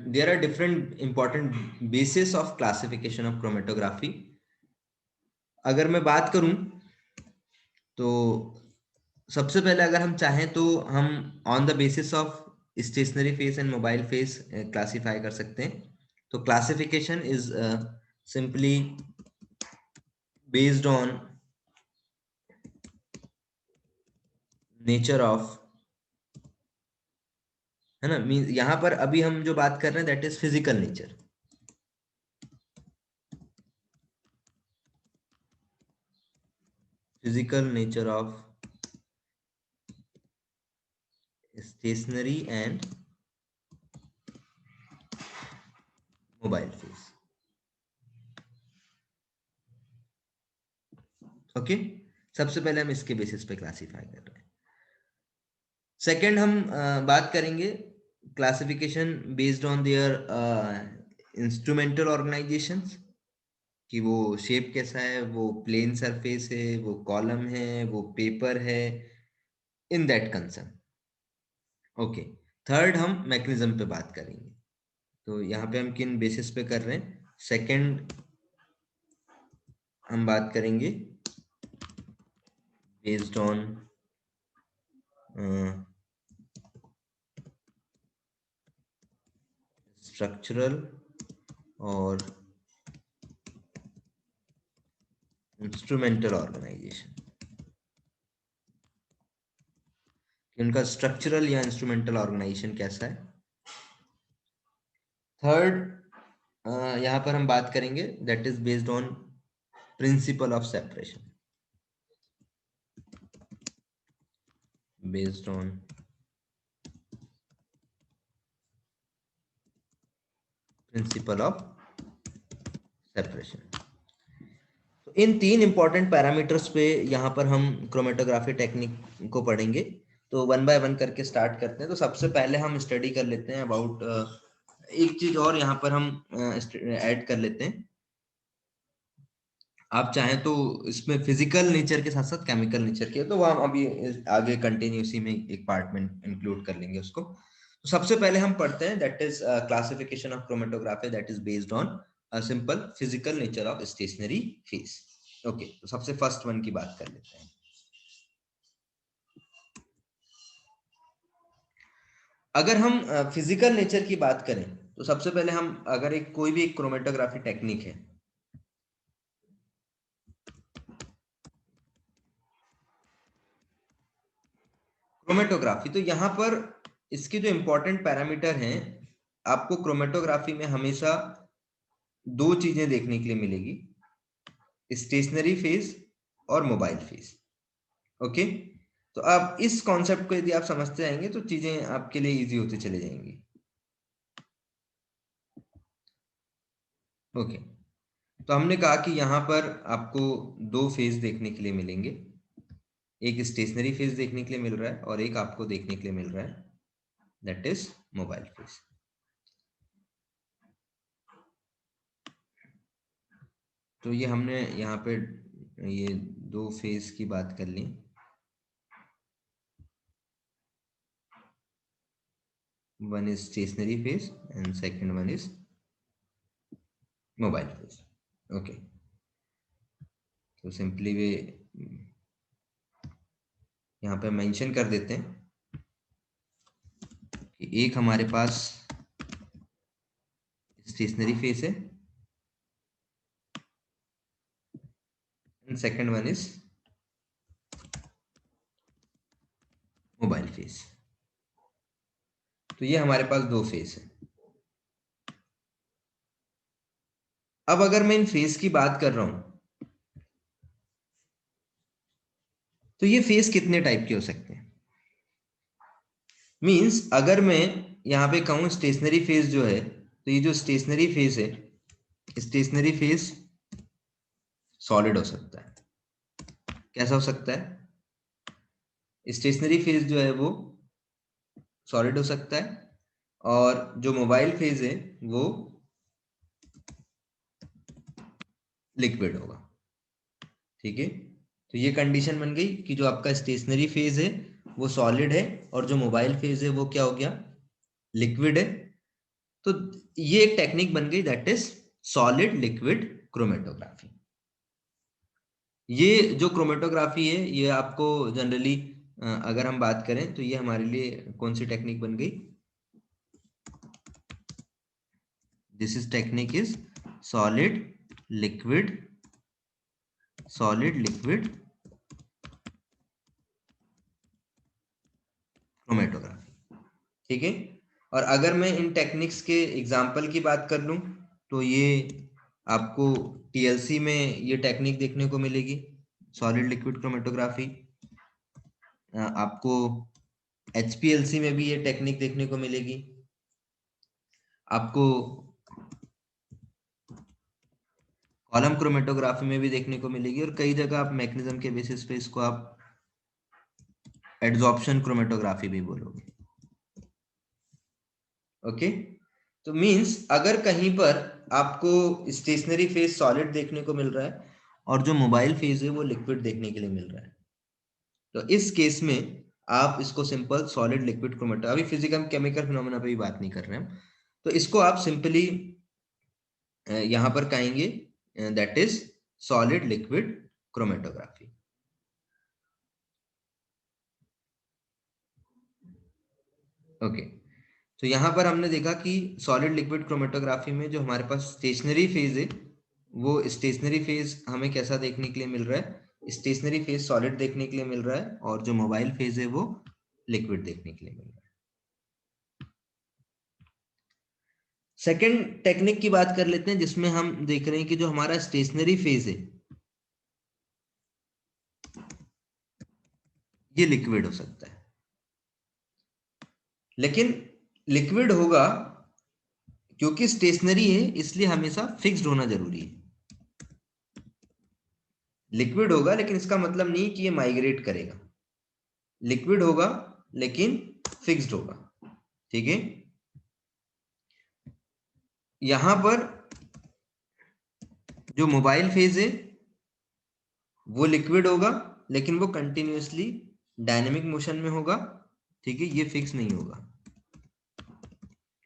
there are different important basis of classification of chromatography. अगर मैं बात करूं तो सबसे पहले अगर हम चाहें तो हम on the basis of stationery phase and mobile phase classify कर सकते हैं. तो classification is simply based on nature of, है ना, मीन यहाँ पर अभी हम जो बात कर रहे हैं that is physical nature. Physical nature of stationary and mobile phase. Okay, सबसे पहले हम इसके बेसिस पे क्लासिफाई कर रहे हैं. सेकंड हम बात करेंगे classification based on their instrumental organisations. कि वो शेप कैसा है, वो प्लेन सरफेस है, वो कॉलम है, वो पेपर है, in that concern. Okay, third हम मैकेनिज्म पे बात करेंगे। तो यहाँ पे हम किन बेसिस पे कर रहे हैं? सेकंड हम बात करेंगे बेस्ड ऑन स्ट्रक्चरल और इंस्ट्रूमेंटल ऑर्गेनाइजेशन, कि उनका स्ट्रक्चरल या इंस्ट्रूमेंटल ऑर्गेनाइजेशन कैसा है। थर्ड यहाँ पर हम बात करेंगे that is based on principle of separation, based on principle of separation. तो इन तीन इंपॉर्टेंट पैरामीटर्स पे यहाँ पर हम क्रोमेटोग्राफी टेक्निक को पढ़ेंगे। तो वन बाय वन करके स्टार्ट करते हैं। तो सबसे पहले हम स्टडी कर लेते हैं अबाउट एक चीज और यहाँ पर हम ऐड कर लेते हैं। आप चाहें तो इसमें फिजिकल नेचर के साथ साथ केमिकल नेचर के, तो वो हम अभी आगे कंटिन्यूसी में एक पार्ट में इंक्लूड कर लेंगे उसको। तो सबसे पहले हम पढ़ते हैं that is classification of chromatography that is based on simple physical nature of stationary phase. Okay, तो सबसे फर्स्ट वन की बात कर लेते हैं। अगर हम फिजिकल नेचर की बात करें तो सबसे पहले हम अगर एक कोई भी एक क्रोमेटोग्राफी टेक्निक है, क्रोमेटोग्राफी, तो यहाँ पर इसके जो इंपॉर्टेंट पैरामीटर हैं, आपको क्रोमेटोग्राफी में हमेशा दो चीजें देखने के लिए मिलेगी, स्टेशनरी फेज और मोबाइल फेज। ओके, तो आप इस कॉन्सेप्ट को यदि आप समझते जाएंगे तो चीजें आपके लिए इजी होती चले जाएंगी। ओके, तो हमने कहा कि यहाँ पर आपको दो फेज देखने के लिए मिलेंगे, एक स्टेशनरी फेज देखने के लिए मिल रहा है और एक आपको देखने के लिए मिल रहा है दैट इज मोबाइल फेज। तो ये हमने यहाँ पे ये दो फेज की बात कर ली। One is stationary phase and second one is mobile phase. Okay, तो सिंपली वे यहाँ पे मेंशन कर देते हैं कि एक हमारे पास स्टेशनरी फेज है and second one is mobile phase. तो ये हमारे पास दो फेज है। अब अगर मैं इन फेज की बात कर रहा हूं तो ये फेज कितने टाइप के हो सकते हैं? मींस अगर मैं यहाँ पे कहूं स्टेशनरी फेज जो है, तो ये जो स्टेशनरी फेज है, स्टेशनरी फेज सॉलिड हो सकता है। कैसा हो सकता है? स्टेशनरी फेज जो है वो सॉलिड हो सकता है और जो मोबाइल फेज है वो लिक्विड होगा। ठीक है, तो ये कंडीशन बन गई कि जो आपका स्टेशनरी फेज है वो सॉलिड है और जो मोबाइल फेज है वो क्या हो गया? लिक्विड है। तो ये एक टेक्निक बन गई that is solid liquid chromatography. ये जो क्रोमेटोग्राफी है ये आपको जनरली अगर हम बात करें तो ये हमारे लिए कौन सी टेक्निक बन गई? This is technique is solid liquid chromatography. ठीक है, और अगर मैं इन टेक्निक्स के एग्जाम्पल की बात कर लूं तो ये आपको टीएलसी में ये टेक्निक देखने को मिलेगी, सॉलिड लिक्विड क्रोमेटोग्राफी। आपको एचपीएलसी में भी ये टेक्निक देखने को मिलेगी, आपको कॉलम क्रोमेटोग्राफी में भी देखने को मिलेगी और कई जगह आप मैकेनिज्म के बेसिस पे इसको आप एड्सॉर्प्शन क्रोमेटोग्राफी भी बोलोगे। ओके, तो मींस अगर कहीं पर आपको स्टेशनरी फेज सॉलिड देखने को मिल रहा है और जो मोबाइल फेज है वो लिक्विड देखने के लिए मिल रहा है, तो इस केस में आप इसको सिंपल सॉलिड लिक्विड क्रोमेटो, अभी फिजिकल केमिकल फिनोमेना पे भी बात नहीं कर रहे हैं हम, तो इसको आप सिंपली यहां पर कहेंगे that is solid liquid chromatography. Okay, तो यहां पर हमने देखा कि सॉलिड लिक्विड क्रोमेटोग्राफी में जो हमारे पास स्टेशनरी फेज है वो स्टेशनरी फेज हमें कैसा देखने के लिए मिल रहा है, स्टेशनरी फेज सॉलिड देखने के लिए मिल रहा है और जो मोबाइल फेज है वो लिक्विड देखने के लिए मिल रहा है। सेकेंड टेक्निक की बात कर लेते हैं जिसमें हम देख रहे हैं कि जो हमारा स्टेशनरी फेज है ये लिक्विड हो सकता है, लेकिन लिक्विड होगा क्योंकि स्टेशनरी है इसलिए हमेशा फिक्स्ड होना जरूरी है। लिक्विड होगा लेकिन इसका मतलब नहीं कि ये माइग्रेट करेगा, लिक्विड होगा लेकिन फिक्स्ड होगा। ठीक है, यहां पर जो मोबाइल फेज है वो लिक्विड होगा लेकिन वो कंटिन्यूअसली डायनेमिक मोशन में होगा। ठीक है, ये फिक्स नहीं होगा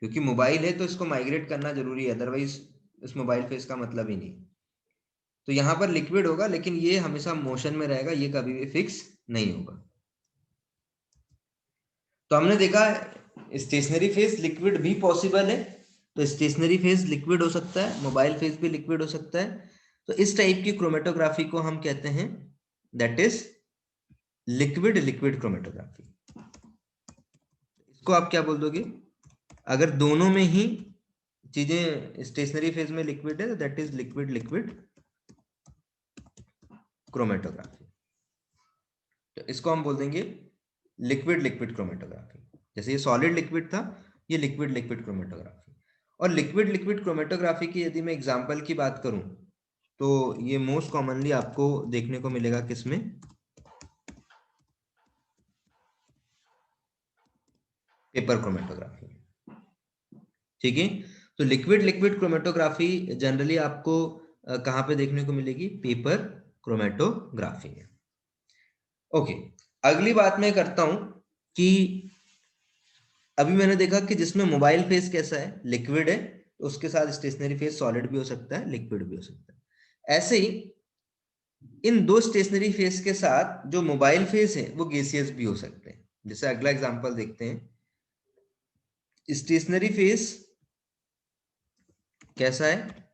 क्योंकि मोबाइल है तो इसको माइग्रेट करना जरूरी है, अदरवाइज इस मोबाइल फेज का मतलब ही नहीं। तो यहां पर लिक्विड होगा लेकिन ये हमेशा मोशन में रहेगा, ये कभी भी फिक्स नहीं होगा। तो हमने देखा स्टेशनरी फेज लिक्विड भी पॉसिबल है, तो स्टेशनरी फेज लिक्विड हो सकता है, मोबाइल फेज भी लिक्विड हो सकता है। तो इस टाइप की क्रोमेटोग्राफी को हम कहते हैं that is liquid liquid chromatography. इसको आप क्या बोल दोगे, अगर दोनों में ही चीजें स्टेशनरी फेज में लिक्विड है that is liquid liquid chromatography. तो इसको हम बोल देंगे लिक्विड लिक्विड क्रोमेटोग्राफी। जैसे ये सॉलिड लिक्विड था, ये लिक्विड लिक्विड क्रोमेटोग्राफी। और लिक्विड लिक्विड क्रोमेटोग्राफी की यदि मैं एग्जांपल की बात करूं तो ये मोस्ट कॉमनली आपको देखने को मिलेगा किसमें, पेपर क्रोमेटोग्राफी। ठीक है, तो लिक्विड लिक्विड क्रोमेटोग्राफी जनरली आपको कहां पे देखने को मिलेगी, पेपर क्रोमेटोग्राफी में। ओके, अगली बात मैं करता हूं कि अभी मैंने देखा कि जिसमें मोबाइल फेस कैसा है, लिक्विड है, तो उसके साथ स्टेशनरी फेस सॉलिड भी हो सकता है, लिक्विड भी हो सकता है। ऐसे ही इन दो स्टेशनरी फेस के साथ जो मोबाइल फेस है वो गैसियस भी हो सकते हैं। जैसे अगला एग्जांपल देखते हैं, स्टेशनरी फेस कैसा है,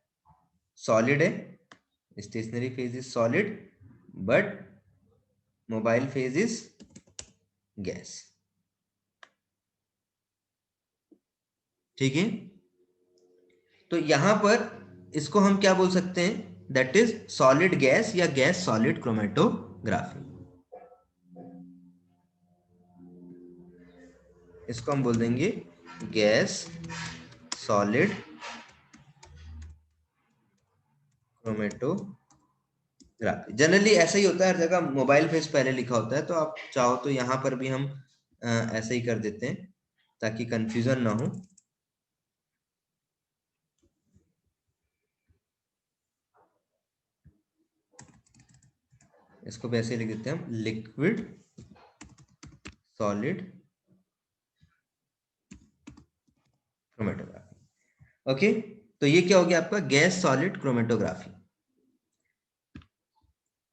सॉलिड है, stationary phase is solid but mobile phase is gas. ठीक है, तो यहां पर इसको हम क्या बोल सकते हैं, दैट इज सॉलिड गैस या गैस सॉलिड क्रोमेटोग्राफी। इसको हम बोल देंगे गैस सॉलिड क्रोमेटोग्राफी। जनरली ऐसा ही होता है, हर जगह मोबाइल फेस पहले लिखा होता है, तो आप चाहो तो यहां पर भी हम ऐसे ही कर देते हैं ताकि कंफ्यूजन ना हो। इसको वैसे लिख देते हैं हम, लिक्विड सॉलिड क्रोमेटोग्राफी। ओके, तो ये क्या हो गया आपका, गैस सॉलिड क्रोमेटोग्राफी।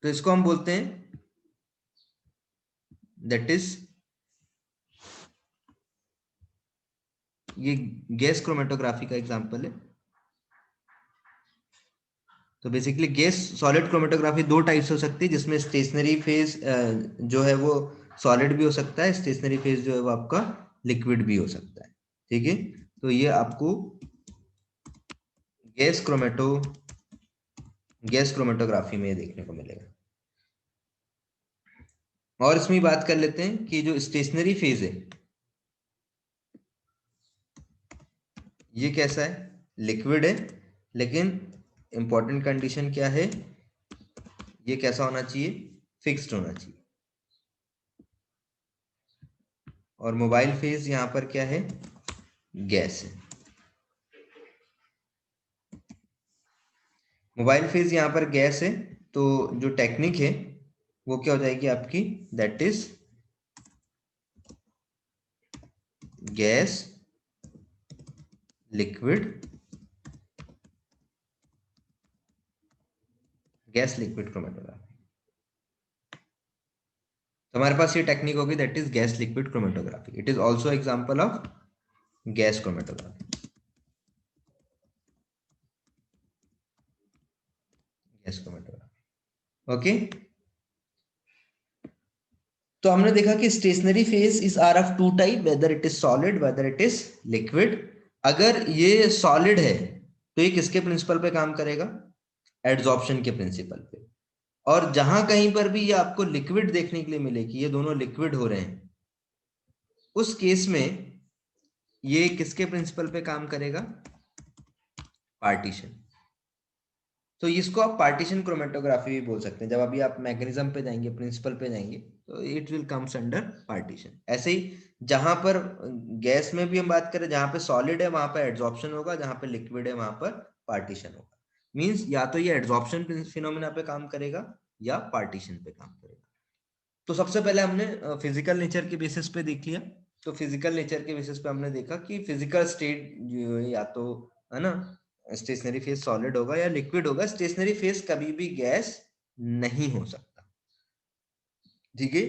तो इसको हम बोलते हैं दैट इज, ये गैस क्रोमेटोग्राफी का एग्जांपल है। तो बेसिकली गैस सॉलिड क्रोमेटोग्राफी दो टाइप से हो सकती है, जिसमें स्टेशनरी फेज जो है वो सॉलिड भी हो सकता है, स्टेशनरी फेज जो है वो आपका लिक्विड भी हो सकता है। ठीक है, तो ये आपको गैस क्रोमेटोग्राफी में देखने को मिलेगा। और इसमें बात कर लेते हैं कि जो स्टेशनरी फेज है ये कैसा है, लिक्विड है, लेकिन इंपॉर्टेंट कंडीशन क्या है, ये कैसा होना चाहिए, फिक्स्ड होना चाहिए। और मोबाइल फेज यहां पर क्या है, गैस है। मोबाइल फेज यहाँ पर गैस है, तो जो टेक्निक है वो क्या हो जाएगी आपकी, that is gas liquid, gas liquid chromatography. तो हमारे पास ये टेक्निक होगी, that is gas liquid chromatography. It is also example of gas chromatography, gas chromatography. Okay, तो हमने देखा कि stationary phase is are of two type, whether it is solid whether it is liquid. अगर ये solid है तो ये किसके प्रिंसिपल पे काम करेगा, एड्सॉर्प्शन के प्रिंसिपल पे। और जहां कहीं पर भी ये आपको लिक्विड देखने के लिए मिले कि ये दोनों लिक्विड हो रहे हैं, उस केस में ये किसके प्रिंसिपल पे काम करेगा, पार्टीशन। तो इसको आप पार्टीशन क्रोमेटोग्राफी भी बोल सकते हैं। जब अभी आप मैकेनिज्म पे जाएंगे, प्रिंसिपल पे जाएंगे, तो it will comes under partition. ऐसे ही जहां पर गैस में भी हम बात करें, जहां पे सॉलिड है वहां पर एड्सॉर्प्शन होगा, जहां पे लिक्विड है वहां पर पार्टीशन होगा। मींस या तो ये एड्सॉर्प्शन फिनोमेना पे काम करेगा या पार्टीशन पे काम करेगा। तो सबसे पहले हमने फिजिकल नेचर के बेसिस पे देख लिया। तो फिजिकल नेचर के बेसिस पे हमने देखा कि फिजिकल स्टेट जो है, या तो है ना स्टेशनरी फेज सॉलिड होगा या लिक्विड होगा। स्टेशनरी फेज कभी भी गैस नहीं हो सकता। ठीक है,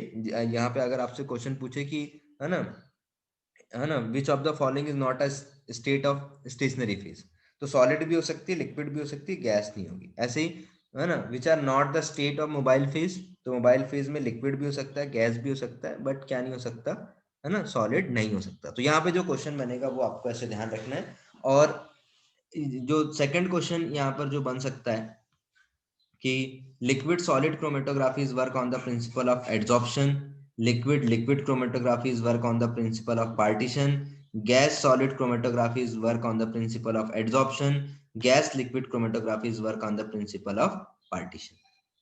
यहाँ पे अगर आपसे क्वेश्चन पूछे कि है ना which of the following is not a state of stationary phase, तो सॉलिड भी हो सकती है, लिक्विड भी हो सकती है, गैस नहीं होगी। ऐसे ही है ना which are not the state of mobile phase, तो मोबाइल फेज में लिक्विड भी हो सकता है, गैस भी हो सकता है, बट क्या नहीं हो सकता, है ना सॉलिड नहीं हो सकता। तो यहाँ पे जो क्वेश्चन बनेगा वो आपको ऐसे ध्यान रखना है। और जो सेकंड क्वेश्चन यहाँ पर जो बन सकता है कि liquid solid chromatographies work on the principle of adsorption, liquid liquid chromatographies work on the principle of partition, gas solid chromatographies work on the principle of adsorption, gas liquid chromatographies work on the principle of partition.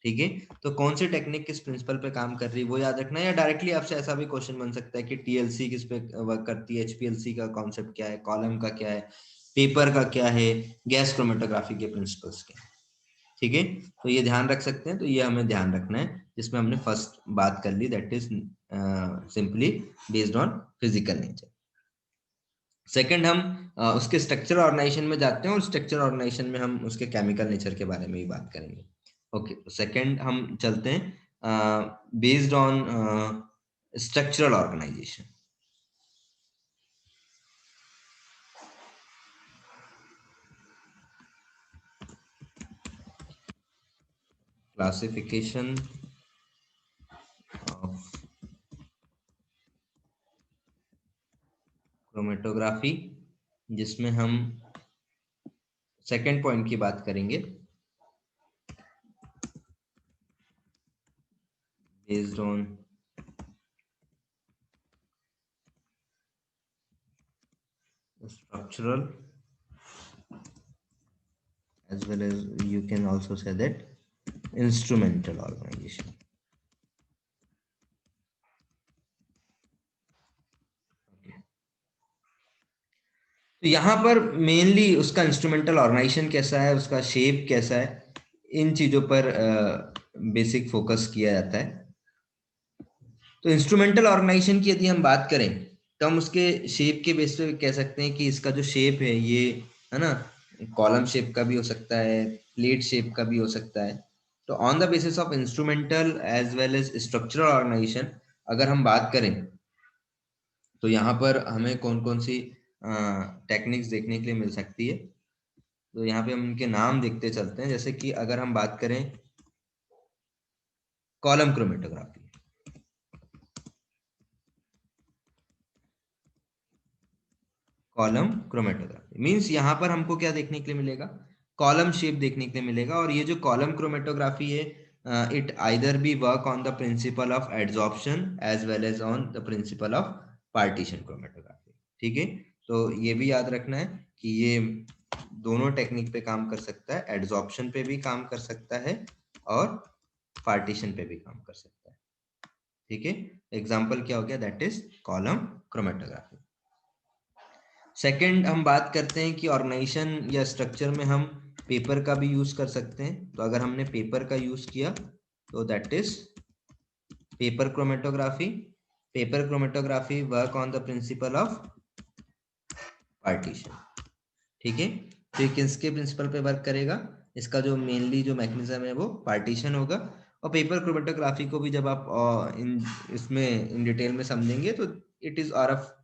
ठीक है, तो कौन सी technique किस principal पे काम कर रही है वो याद रखना है। या डायरेक्टली आपसे ऐसा भी क्वेश्चन बन सकता है कि टीएलसी किस पे वर्क करती है, एचपीएलसी का कॉन्सेप्ट क्या है, कॉलम का क्या है, पेपर का क्या है, गैस क्रोमेटोग्राफी के प्रिंसिपल्स क्या है। ठीक है, तो ये ध्यान रख सकते हैं। तो ये हमें ध्यान रखना है, जिसमें हमने फर्स्ट बात कर ली, that is simply based on physical nature. Second हम उसके स्ट्रक्चर ऑर्गेनाइजेशन में जाते हैं, और स्ट्रक्चर ऑर्गेनाइजेशन में हम उसके केमिकल नेचर के बारे में भी बात करेंगे। ओके, तो सेकंड हम चलते हैं based on structural organisation. Classification of chromatography, जिसमें हम सेकंड पॉइंट की बात करेंगे, based on structural as well as you can also say that instrumental organization. तो यहाँ पर मेनली उसका इंस्ट्रूमेंटल ऑर्गेनाइजेशन कैसा है, उसका शेप कैसा है, इन चीजों पर बेसिक फोकस किया जाता है। तो इंस्ट्रूमेंटल ऑर्गेनाइजेशन की यदि हम बात करें, तो हम उसके शेप के बेस पे कह सकते हैं कि इसका जो शेप है ये, है ना कॉलम शेप का भी हो सकता है, प्लेट शेप का भी हो सकता है। तो on the basis of instrumental as well as structural organisation अगर हम बात करें, तो यहाँ पर हमें कौन कौन सी टेक्निक्स देखने के लिए मिल सकती है। तो यहाँ पे हम उनके नाम देखते चलते हैं। जैसे कि अगर हम बात करें column chromatography, column chromatography means यहाँ पर हमको क्या देखने के लिए मिलेगा, कॉलम शेप देखने के लिए मिलेगा। और ये जो कॉलम क्रोमेटोग्राफी है, it either be work on the principle of adsorption as well as on the principle of partition chromatography. ठीक है, तो ये भी याद रखना है कि ये दोनों टेक्निक पे काम कर सकता है, एड्सॉर्प्शन पे भी काम कर सकता है और पार्टीशन पे भी काम कर सकता है। ठीक है, एग्जाम्पल क्या हो गया, that is column chromatography. Second हम बात करते हैं कि ऑर्गेनाइजेशन या स्ट्रक्चर में हम पेपर का भी यूज कर सकते हैं। तो अगर हमने पेपर का यूज किया तो that is paper chromatography. Paper chromatography work on the principle of partition. ठीक है, तो ये किसके प्रिंसिपल पे वर्क करेगा? इसका जो मेनली जो मैकेनिज्म है वो पार्टीशन होगा। और पेपर क्रोमेटोग्राफी को भी जब आप इसमें इन डिटेल में समझेंगे तो it is are of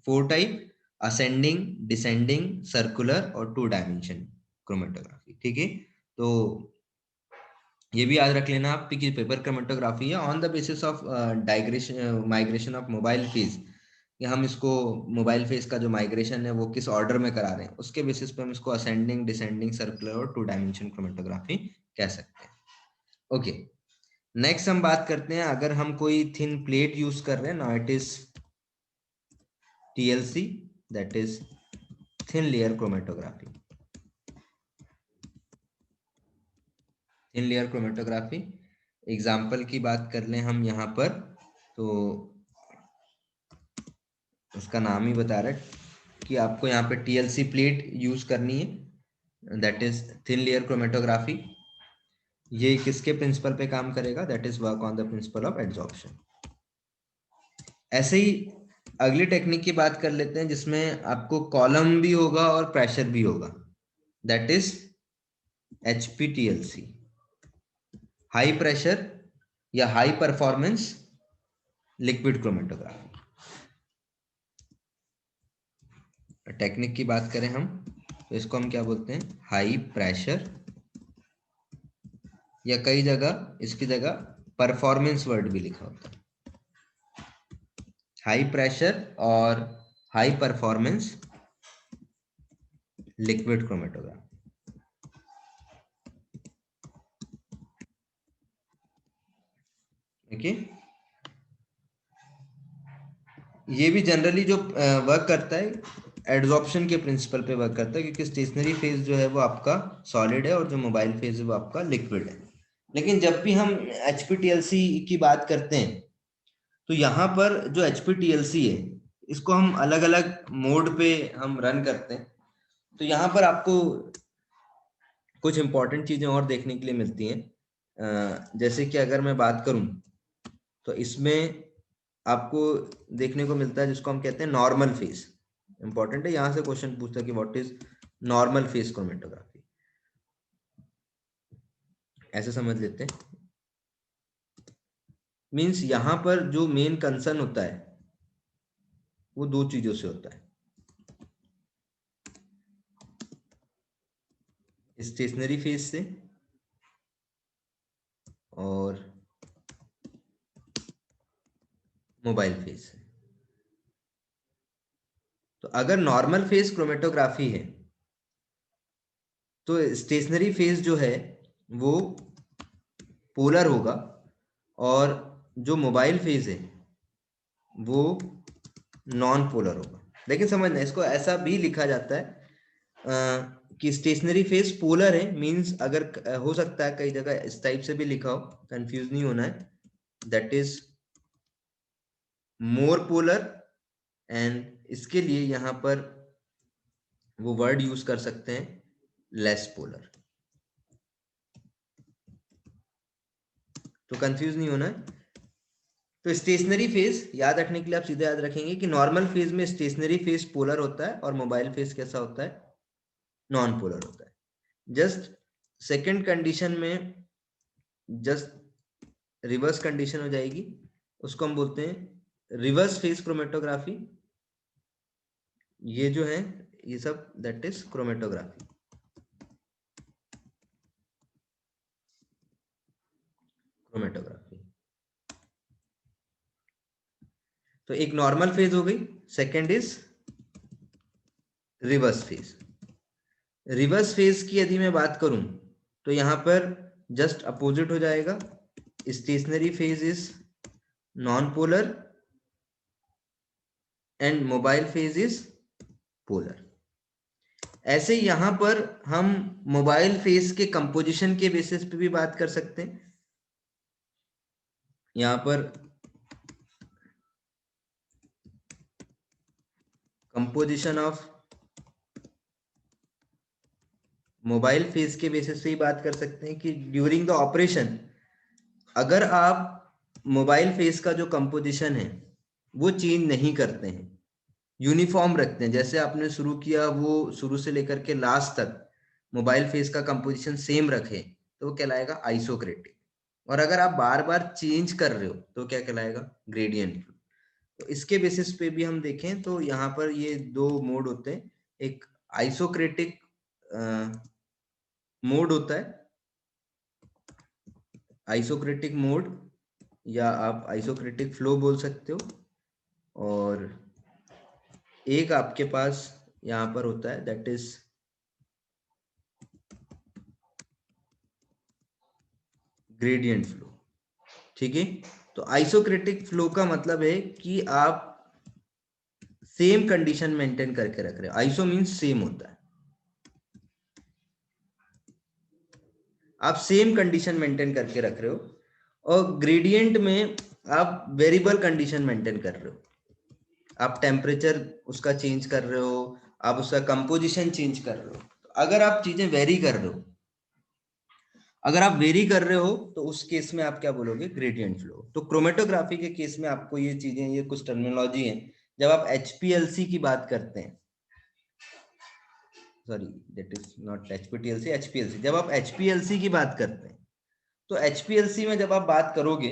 4 type: ascending, descending, circular और 2 डायमेंशन क्रोमेटोग्राफी। ठीक है, तो ये भी याद रख लेना आप कि पेपर क्रोमेटोग्राफी है on the basis of digression migration of mobile phase, कि हम इसको मोबाइल फेज का जो माइग्रेशन है वो किस ऑर्डर में करा रहे हैं उसके बेसिस पे हम इसको असेंडिंग, डिसेंडिंग, सर्कुलर और 2 डायमेंशन क्रोमेटोग्राफी कह सकते हैं। ओके, नेक्स्ट हम बात करते हैं अगर हम कोई थिन प्लेट यूज कर रहे हैं। Now it is TLC, that is thin layer chromatography. Thin layer chromatography example की बात कर लें हम यहाँ पर, तो उसका नाम ही बता रहा है कि आपको यहाँ पे TLC प्लेट यूज करनी है, that is thin layer chromatography. ये किसके प्रिंसिपल पे काम करेगा? That is work on the principle of adsorption. ऐसे ही अगली टेक्निक की बात कर लेते हैं जिसमें आपको कॉलम भी होगा और प्रेशर भी होगा, that is HPTLC, high pressure या high performance liquid chromatography. Technique की बात करें हम तो इसको हम क्या बोलते हैं? हाई प्रेशर, या कई जगह इसकी जगह परफॉर्मेंस वर्ड भी लिखा होता है। हाई प्रेशर और high performance liquid chromatography. Okay, ये भी जनरली जो वर्क करता है एड्सॉर्प्शन के प्रिंसिपल पे वर्क करता है, क्योंकि स्टेशनरी फेज जो है वो आपका सॉलिड है और जो मोबाइल फेज है वो आपका लिक्विड है। लेकिन जब भी हम HPTLC की बात करते हैं तो यहाँ पर जो HPTLC है इसको हम अलग अलग मोड पे हम रन करते हैं। तो यहाँ पर आपको कुछ इंपॉर्टेंट चीजें और देखने के लिए मिलती हैं। जैसे कि अगर मैं बात करूं तो इसमें आपको देखने को मिलता है जिसको हम कहते हैं नॉर्मल फेज। इंपॉर्टेंट है, यहाँ से क्वेश्चन पूछता है कि what is normal phase chromatography. ऐसे समझ लेते हैं, मींस यहाँ पर जो मेन कंसर्न होता है वो 2 चीजों से होता है: स्टेशनरी फेज से और मोबाइल फेज से। तो अगर नॉर्मल फेज क्रोमेटोग्राफी है तो स्टेशनरी फेज जो है वो पोलर होगा, और जो मोबाइल फेज है वो नॉन पोलर होगा। लेकिन समझना, इसको ऐसा भी लिखा जाता है कि स्टेशनरी फेज पोलर है, मींस अगर हो सकता है कई जगह इस टाइप से भी लिखा हो, कंफ्यूज नहीं होना है, that is more polar. And इसके लिए यहां पर वो वर्ड यूज कर सकते हैं लेस पोलर। तो कंफ्यूज नहीं होना है। तो स्टेशनरी फेज याद रखने के लिए आप सीधे याद रखेंगे कि नॉर्मल फेज में स्टेशनरी फेज पोलर होता है और मोबाइल फेज कैसा होता है? नॉन पोलर होता है। जस्ट सेकंड कंडीशन में जस्ट रिवर्स कंडीशन हो जाएगी, उसको हम बोलते हैं रिवर्स फेज क्रोमेटोग्राफी। ये जो है ये सब दैट इज क्रोमेटोग्राफी। क्रोमेटोग्राफी तो एक नॉर्मल फेज हो गई, second is reverse phase. Reverse phase की यदि मैं बात करूं तो यहां पर जस्ट अपोजिट हो जाएगा। Stationery phase is non polar and mobile phase is polar. ऐसे यहां पर हम मोबाइल फेज के कंपोजिशन के बेसिस पे भी बात कर सकते हैं। यहां पर कंपोजिशन ऑफ मोबाइल फेज के बेसिस पे ही बात कर सकते हैं कि ड्यूरिंग द ऑपरेशन अगर आप मोबाइल फेस का जो कंपोजिशन है वो चेंज नहीं करते हैं, यूनिफॉर्म रखते हैं, जैसे आपने शुरू किया वो शुरू से लेकर के लास्ट तक मोबाइल फेस का कंपोजिशन सेम रखे, तो वो कहलाएगा आइसोक्रेटिक। और अगर आप बार बार चेंज कर रहे हो तो क्या कहलाएगा, ग्रेडियंट फ्लो। तो इसके बेसिस पे भी हम देखें तो यहाँ पर ये दो मोड होते हैं, एक आइसोक्रेटिक मोड होता है, आइसोक्रेटिक मोड, या आप आइसोक्रेटिक फ्लो बोल सकते हो, और एक आपके पास यहाँ पर होता है दैट इज ग्रेडियंट फ्लो। ठीक है, तो आइसोक्रेटिक फ्लो का मतलब है कि आप सेम कंडीशन मेंटेन करके रख रहे हो, आइसो मींस सेम होता है, आप सेम कंडीशन मेंटेन करके रख रहे हो, और ग्रेडियंट में आप वेरिएबल कंडीशन मेंटेन कर रहे हो, आप टेम्परेचर उसका चेंज कर रहे हो, आप उसका कंपोजिशन चेंज कर रहे हो। तो अगर आप चीजें वेरी कर रहे हो, अगर आप वेरी कर रहे हो तो उस केस में आप क्या बोलोगे, ग्रेडियंट फ्लो। तो क्रोमेटोग्राफी के केस में आपको ये चीजें, ये कुछ टर्मिनोलॉजी है, जब आप एचपीएलसी की बात करते हैं, sorry that is not HPTLC, HPLC, जब आप एचपीएलसी की बात करते हैं तो एचपीएलसी में जब आप बात करोगे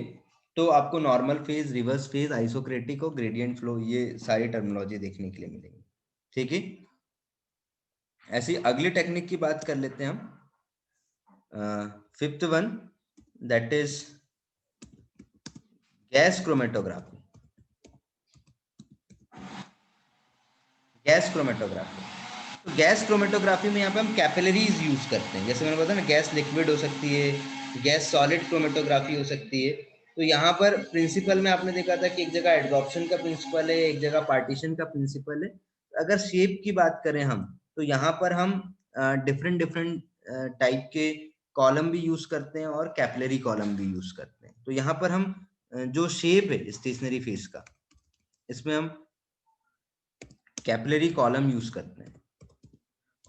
तो आपको नॉर्मल फेज, रिवर्स फेज, आइसोक्रेटिक और ग्रेडियंट फ्लो, ये सारी टर्मिनोलॉजी देखने के लिए मिलेंगी। ठीक है, ऐसी अगली टेक्निक की बात कर लेते हैं हम, fifth one, that is gas chromatography. Gas chromatography, तो गैस क्रोमेटोग्राफी में यहाँ पे हम कैपिलरीज यूज करते हैं, जैसे मैंने बताया ना, गैस लिक्विड हो सकती है, गैस सॉलिड क्रोमेटोग्राफी हो सकती है। तो यहाँ पर प्रिंसिपल में आपने देखा था कि एक जगह एडजॉर्प्शन का प्रिंसिपल है, एक जगह पार्टीशन का प्रिंसिपल है। अगर शेप की बात करें हम, तो यहाँ पर हम डिफरेंट डिफरेंट टाइप के कॉलम भी यूज करते हैं और कैपिलरी कॉलम भी यूज करते हैं। तो यहाँ पर हम जो शेप है स्टेशनरी फेस का, इसमें हम कैपिलरी कॉलम यूज करते हैं।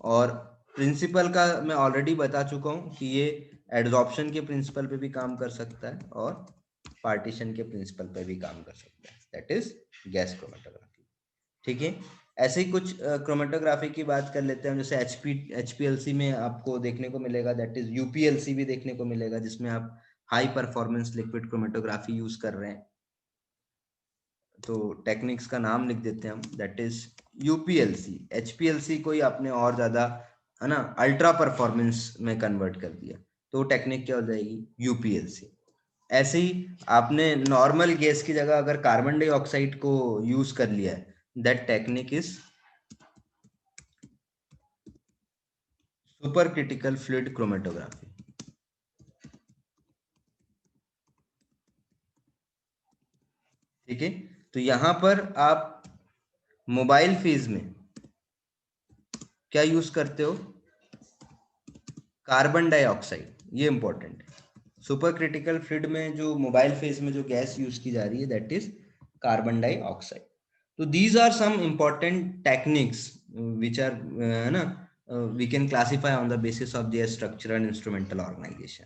और प्रिंसिपल का मैं ऑलरेडी बता चुका हूँ कि ये एडजॉर्प्शन के प्रिंसिपल पे भी काम कर सकता है और पार्टीशन के प्रिंसिपल पे भी काम कर सकता है, दैट इज गैस क्रोमेटोग्राफी। ठीक है, ऐसे ही कुछ क्रोमेटोग्राफी की बात कर लेते हैं, जैसे एचपीएलसी में आपको देखने को मिलेगा, दैट इज यूपीएलसी भी देखने को मिलेगा, जिसमें आप high performance liquid chromatography use कर रहे हैं। तो टेक्निक्स का नाम लिख देते हैं हम, दैट इज यूपीएलसी। एचपीएलसी को ही आपने और ज्यादा, है ना, अल्ट्रा परफॉर्मेंस में कन्वर्ट कर दिया, तो टेक्निक क्या हो जाएगी, यूपीएलसी। ऐसे ही आपने नॉर्मल गैस की जगह अगर कार्बन डाइऑक्साइड को यूज कर लिया है, that technique is super critical fluid chromatography. ठीक है, तो यहां पर आप मोबाइल फेज में क्या यूज करते हो, कार्बन डाइऑक्साइड, ये इंपॉर्टेंट है। सुपर क्रिटिकल फ्लूइड में जो मोबाइल फेज में जो गैस यूज की जा रही है, दैट इज कार्बन डाइऑक्साइड। तो these are some important techniques which are, है ना, we can classify on the basis of their structure and instrumental organisation.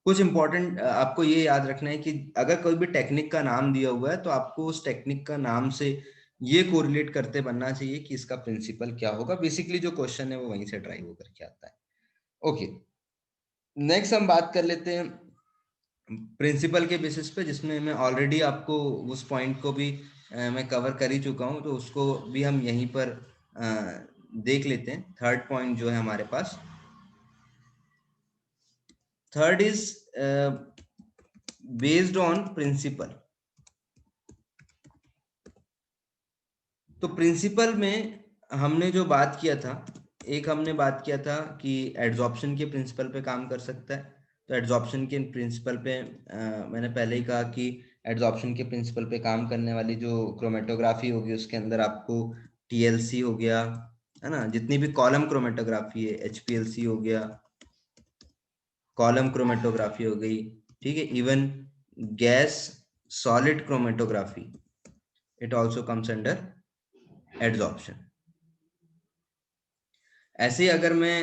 कुछ इंपॉर्टेंट आपको ये याद रखना है कि अगर कोई भी टेक्निक का नाम दिया हुआ है तो आपको उस टेक्निक का नाम से ये कोरिलेट करते बनना चाहिए कि इसका प्रिंसिपल क्या होगा। बेसिकली जो क्वेश्चन है वो वहीं से ड्राइव होकर के आता है। ओके, नेक्स्ट हम बात कर लेते हैं प्रिंसिपल के बेसिस पे, जिसमें मैं ऑलरेडी आपको उस पॉइंट को भी मैं कवर कर ही चुका हूं, तो उसको भी हम यहीं पर देख लेते हैं। थर्ड पॉइंट जो है हमारे पास, third is based on principle. तो प्रिंसिपल में हमने जो बात किया था, एक हमने बात किया था कि एड्जॉर्प्शन के प्रिंसिपल पे काम कर सकता है। तो एड्जॉर्प्शन के प्रिंसिपल पे मैंने पहले ही कहा कि एड्जॉर्प्शन के प्रिंसिपल पे काम करने वाली जो क्रोमेटोग्राफी होगी उसके अंदर आपको टीएलसी हो गया, है ना, जितनी भी कॉलम क्रोमेटोग्राफी है, एचपीएलसी हो गया, कॉलम क्रोमेटोग्राफी हो गई, ठीक है, even gas solid chromatography, it also comes under adsorption. ऐसे ही अगर मैं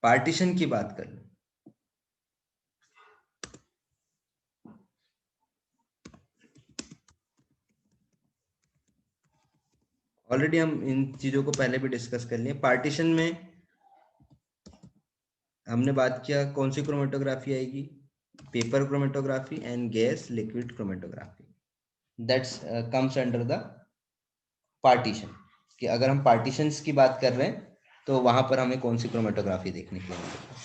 पार्टीशन की बात कर लूं, ऑलरेडी हम इन चीजों को पहले भी डिस्कस कर लिए। पार्टीशन में हमने बात किया कौन सी क्रोमेटोग्राफी आएगी, paper chromatography and gas liquid chromatography, that's comes under the partition. कि अगर हम पार्टीशंस की बात कर रहे हैं तो वहां पर हमें कौन सी क्रोमेटोग्राफी देखने के लिए मिलेगी।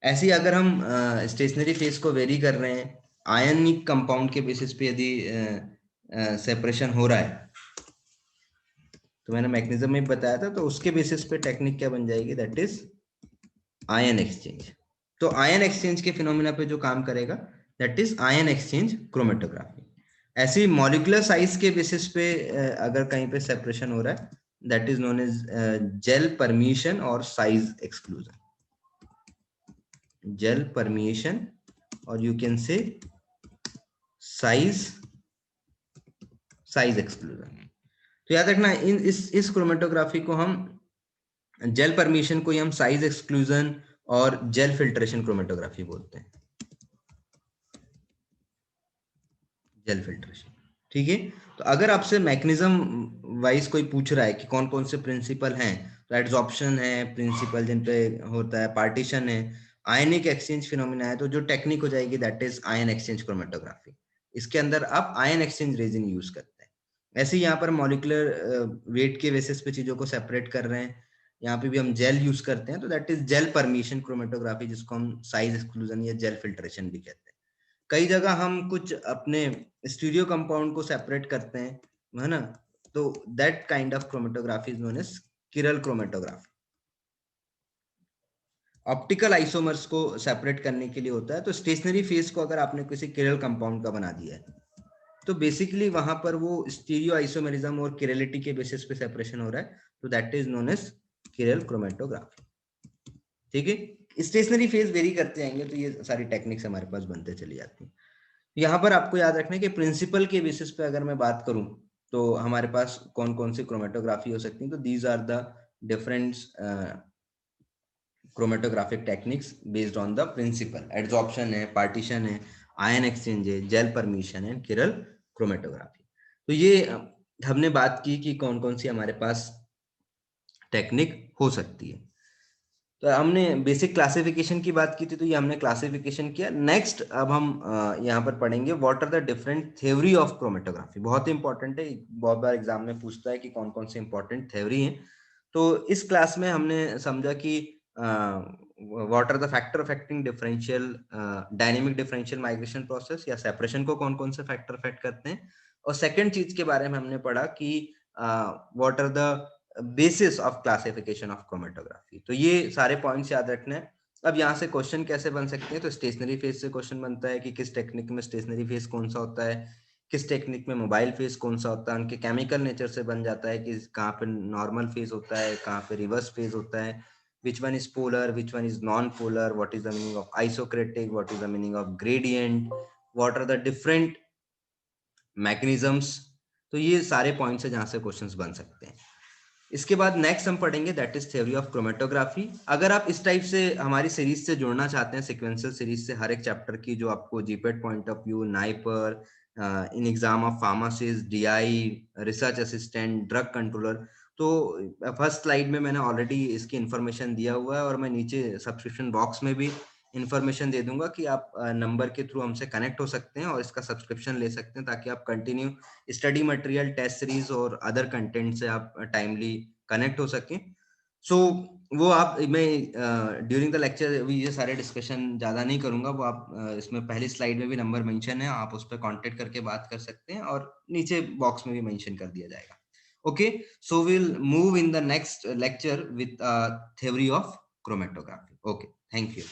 ऐसे ही अगर हम स्टेशनरी फेज को वेरी कर रहे हैं, आयनिक कंपाउंड के बेसिस पे यदि सेपरेशन हो रहा है, तो मैंने मैग्नीशियम में बताया था, तो उसके बेसिस पे टेक्निक क्या बन जाएगी, दैट इज आयन एक्सचेंज। तो आयन एक्सचेंज के फिनोमिना पे जो काम करेगा that is ion exchange chromatography. ऐसी मॉलिक्यूलर साइज के बेसिस पे अगर कहीं पे सेपरेशन हो रहा है, that is known as gel permeation और साइज एक्सक्लूजन। जेल परमिशन और you can say size exclusion. तो याद रखना इस क्रोमेटोग्राफी को हम, जेल परमिशन को हम साइज एक्सक्लूजन और जेल फिल्ट्रेशन क्रोमेटोग्राफी बोलते हैं, जेल फिल्ट्रेशन। ठीक है। तो अगर आपसे मैकेनिज्म वाइज कोई पूछ रहा है कि कौन कौन से प्रिंसिपल हैं, तो एड्सॉर्प्शन है प्रिंसिपल जिन पे होता है, पार्टीशन है, आयनिक एक्सचेंज फिनोमिना है, तो जो टेक्निक हो जाएगी that is ion exchange chromatography. इसके अंदर आप आयन एक्सचेंज रेजिन यूज करते हैं। ऐसे ही यहाँ पर मॉलिक्यूलर वेट के बेसिस पे चीजों को सेपरेट कर रहे हैं, यहाँ पे भी हम जेल यूज करते हैं, तो that is gel permeation chromatography, जिसको हम साइज एक्सक्लूजन या जेल फिल्ट्रेशन भी कहते हैं। कई जगह हम कुछ अपने स्टीरियो कंपाउंड को सेपरेट करते हैं, है ना, तो that kind of chromatography is known as chiral chromatography. Optical isomers को सेपरेट करने के लिए होता है। तो स्टेशनरी फेज को अगर आपने किसी किरल कंपाउंड का बना दिया है, तो बेसिकली वहां पर वो स्टीरियो आइसोमेरिज्म और किरलिटी के बेसिस पे सेपरेशन हो रहा है, तो that is known as chiral chromatography. ठीक है। स्टेशनरी फेज वेरी करते जाएंगे तो ये सारी टेक्निक्स हमारे पास बनते चली जाती हैं। यहाँ पर आपको याद रखना है कि प्रिंसिपल के बेसिस पे अगर मैं बात करूं, तो हमारे पास कौन कौन सी क्रोमेटोग्राफी हो सकती है, तो these are the different chromatographic techniques based on the principle. Adsorption है, पार्टीशन है, आयन एक्सचेंज है, जेल परमिशन है, किरल क्रोमेटोग्राफी। तो ये हमने बात की कि कौन कौन सी हमारे पास टेक्निक हो सकती है। तो हमने बेसिक क्लासिफिकेशन की बात की थी, तो ये हमने क्लासिफिकेशन किया। नेक्स्ट अब हम यहाँ पर पढ़ेंगे what are the different theory of chromatography. बहुत ही इंपॉर्टेंट है, बहुत बार एग्जाम में पूछता है कि कौन कौन से इंपॉर्टेंट थ्योरी हैं। तो इस क्लास में हमने समझा कि what are the factor affecting differential dynamic differential migration process, या सेपरेशन को कौन कौन से फैक्टर अफेक्ट करते हैं। और सेकेंड चीज के बारे में हमने पढ़ा कि what are the basis of classification of chromatography. तो ये सारे पॉइंट्स याद रखने हैं। अब यहाँ से क्वेश्चन कैसे बन सकते हैं, तो स्टेशनरी फेज से क्वेश्चन बनता है कि किस टेक्निक में स्टेशनरी फेज कौन सा होता है, किस टेक्निक में मोबाइल फेज कौन सा होता है, उनके केमिकल नेचर से बन जाता है कि कहाँ पे नॉर्मल फेज होता है, कहाँ पे रिवर्स फेज होता है, which one is polar, which one is non-polar, what is the meaning of isocratic, what is the meaning of gradient, what are the different mechanisms। तो ये सारे पॉइंट्स है जहां से क्वेश्चंस बन सकते हैं। इसके बाद नेक्स्ट हम पढ़ेंगे that is theory of chromatography. अगर आप इस टाइप से हमारी सीरीज से जुड़ना चाहते हैं, सिक्वेंशियल सीरीज से, हर एक चैप्टर की जो आपको GPAT point of view, NIPER, in exam of pharmacist, DI, research assistant, drug controller, तो फर्स्ट स्लाइड में मैंने ऑलरेडी इसकी इंफॉर्मेशन दिया हुआ है, और मैं नीचे सब्सक्रिप्शन बॉक्स में भी इंफॉर्मेशन दे दूंगा कि आप नंबर के थ्रू हमसे कनेक्ट हो सकते हैं और इसका सब्सक्रिप्शन ले सकते हैं, ताकि आप continue study material, test series और अदर कंटेंट से आप टाइमली कनेक्ट हो सके। सो वो आप, मैं ड्यूरिंग द लेक्चर ये सारे डिस्कशन ज्यादा नहीं करूंगा, वो आप इसमें पहली स्लाइड में भी नंबर मेंशन है, आप उस पर कांटेक्ट करके बात कर सकते हैं, और नीचे बॉक्स में भी मेंशन कर दिया जाएगा। Okay, so will move in the next lecture with theory of chromatography. Okay, thank you.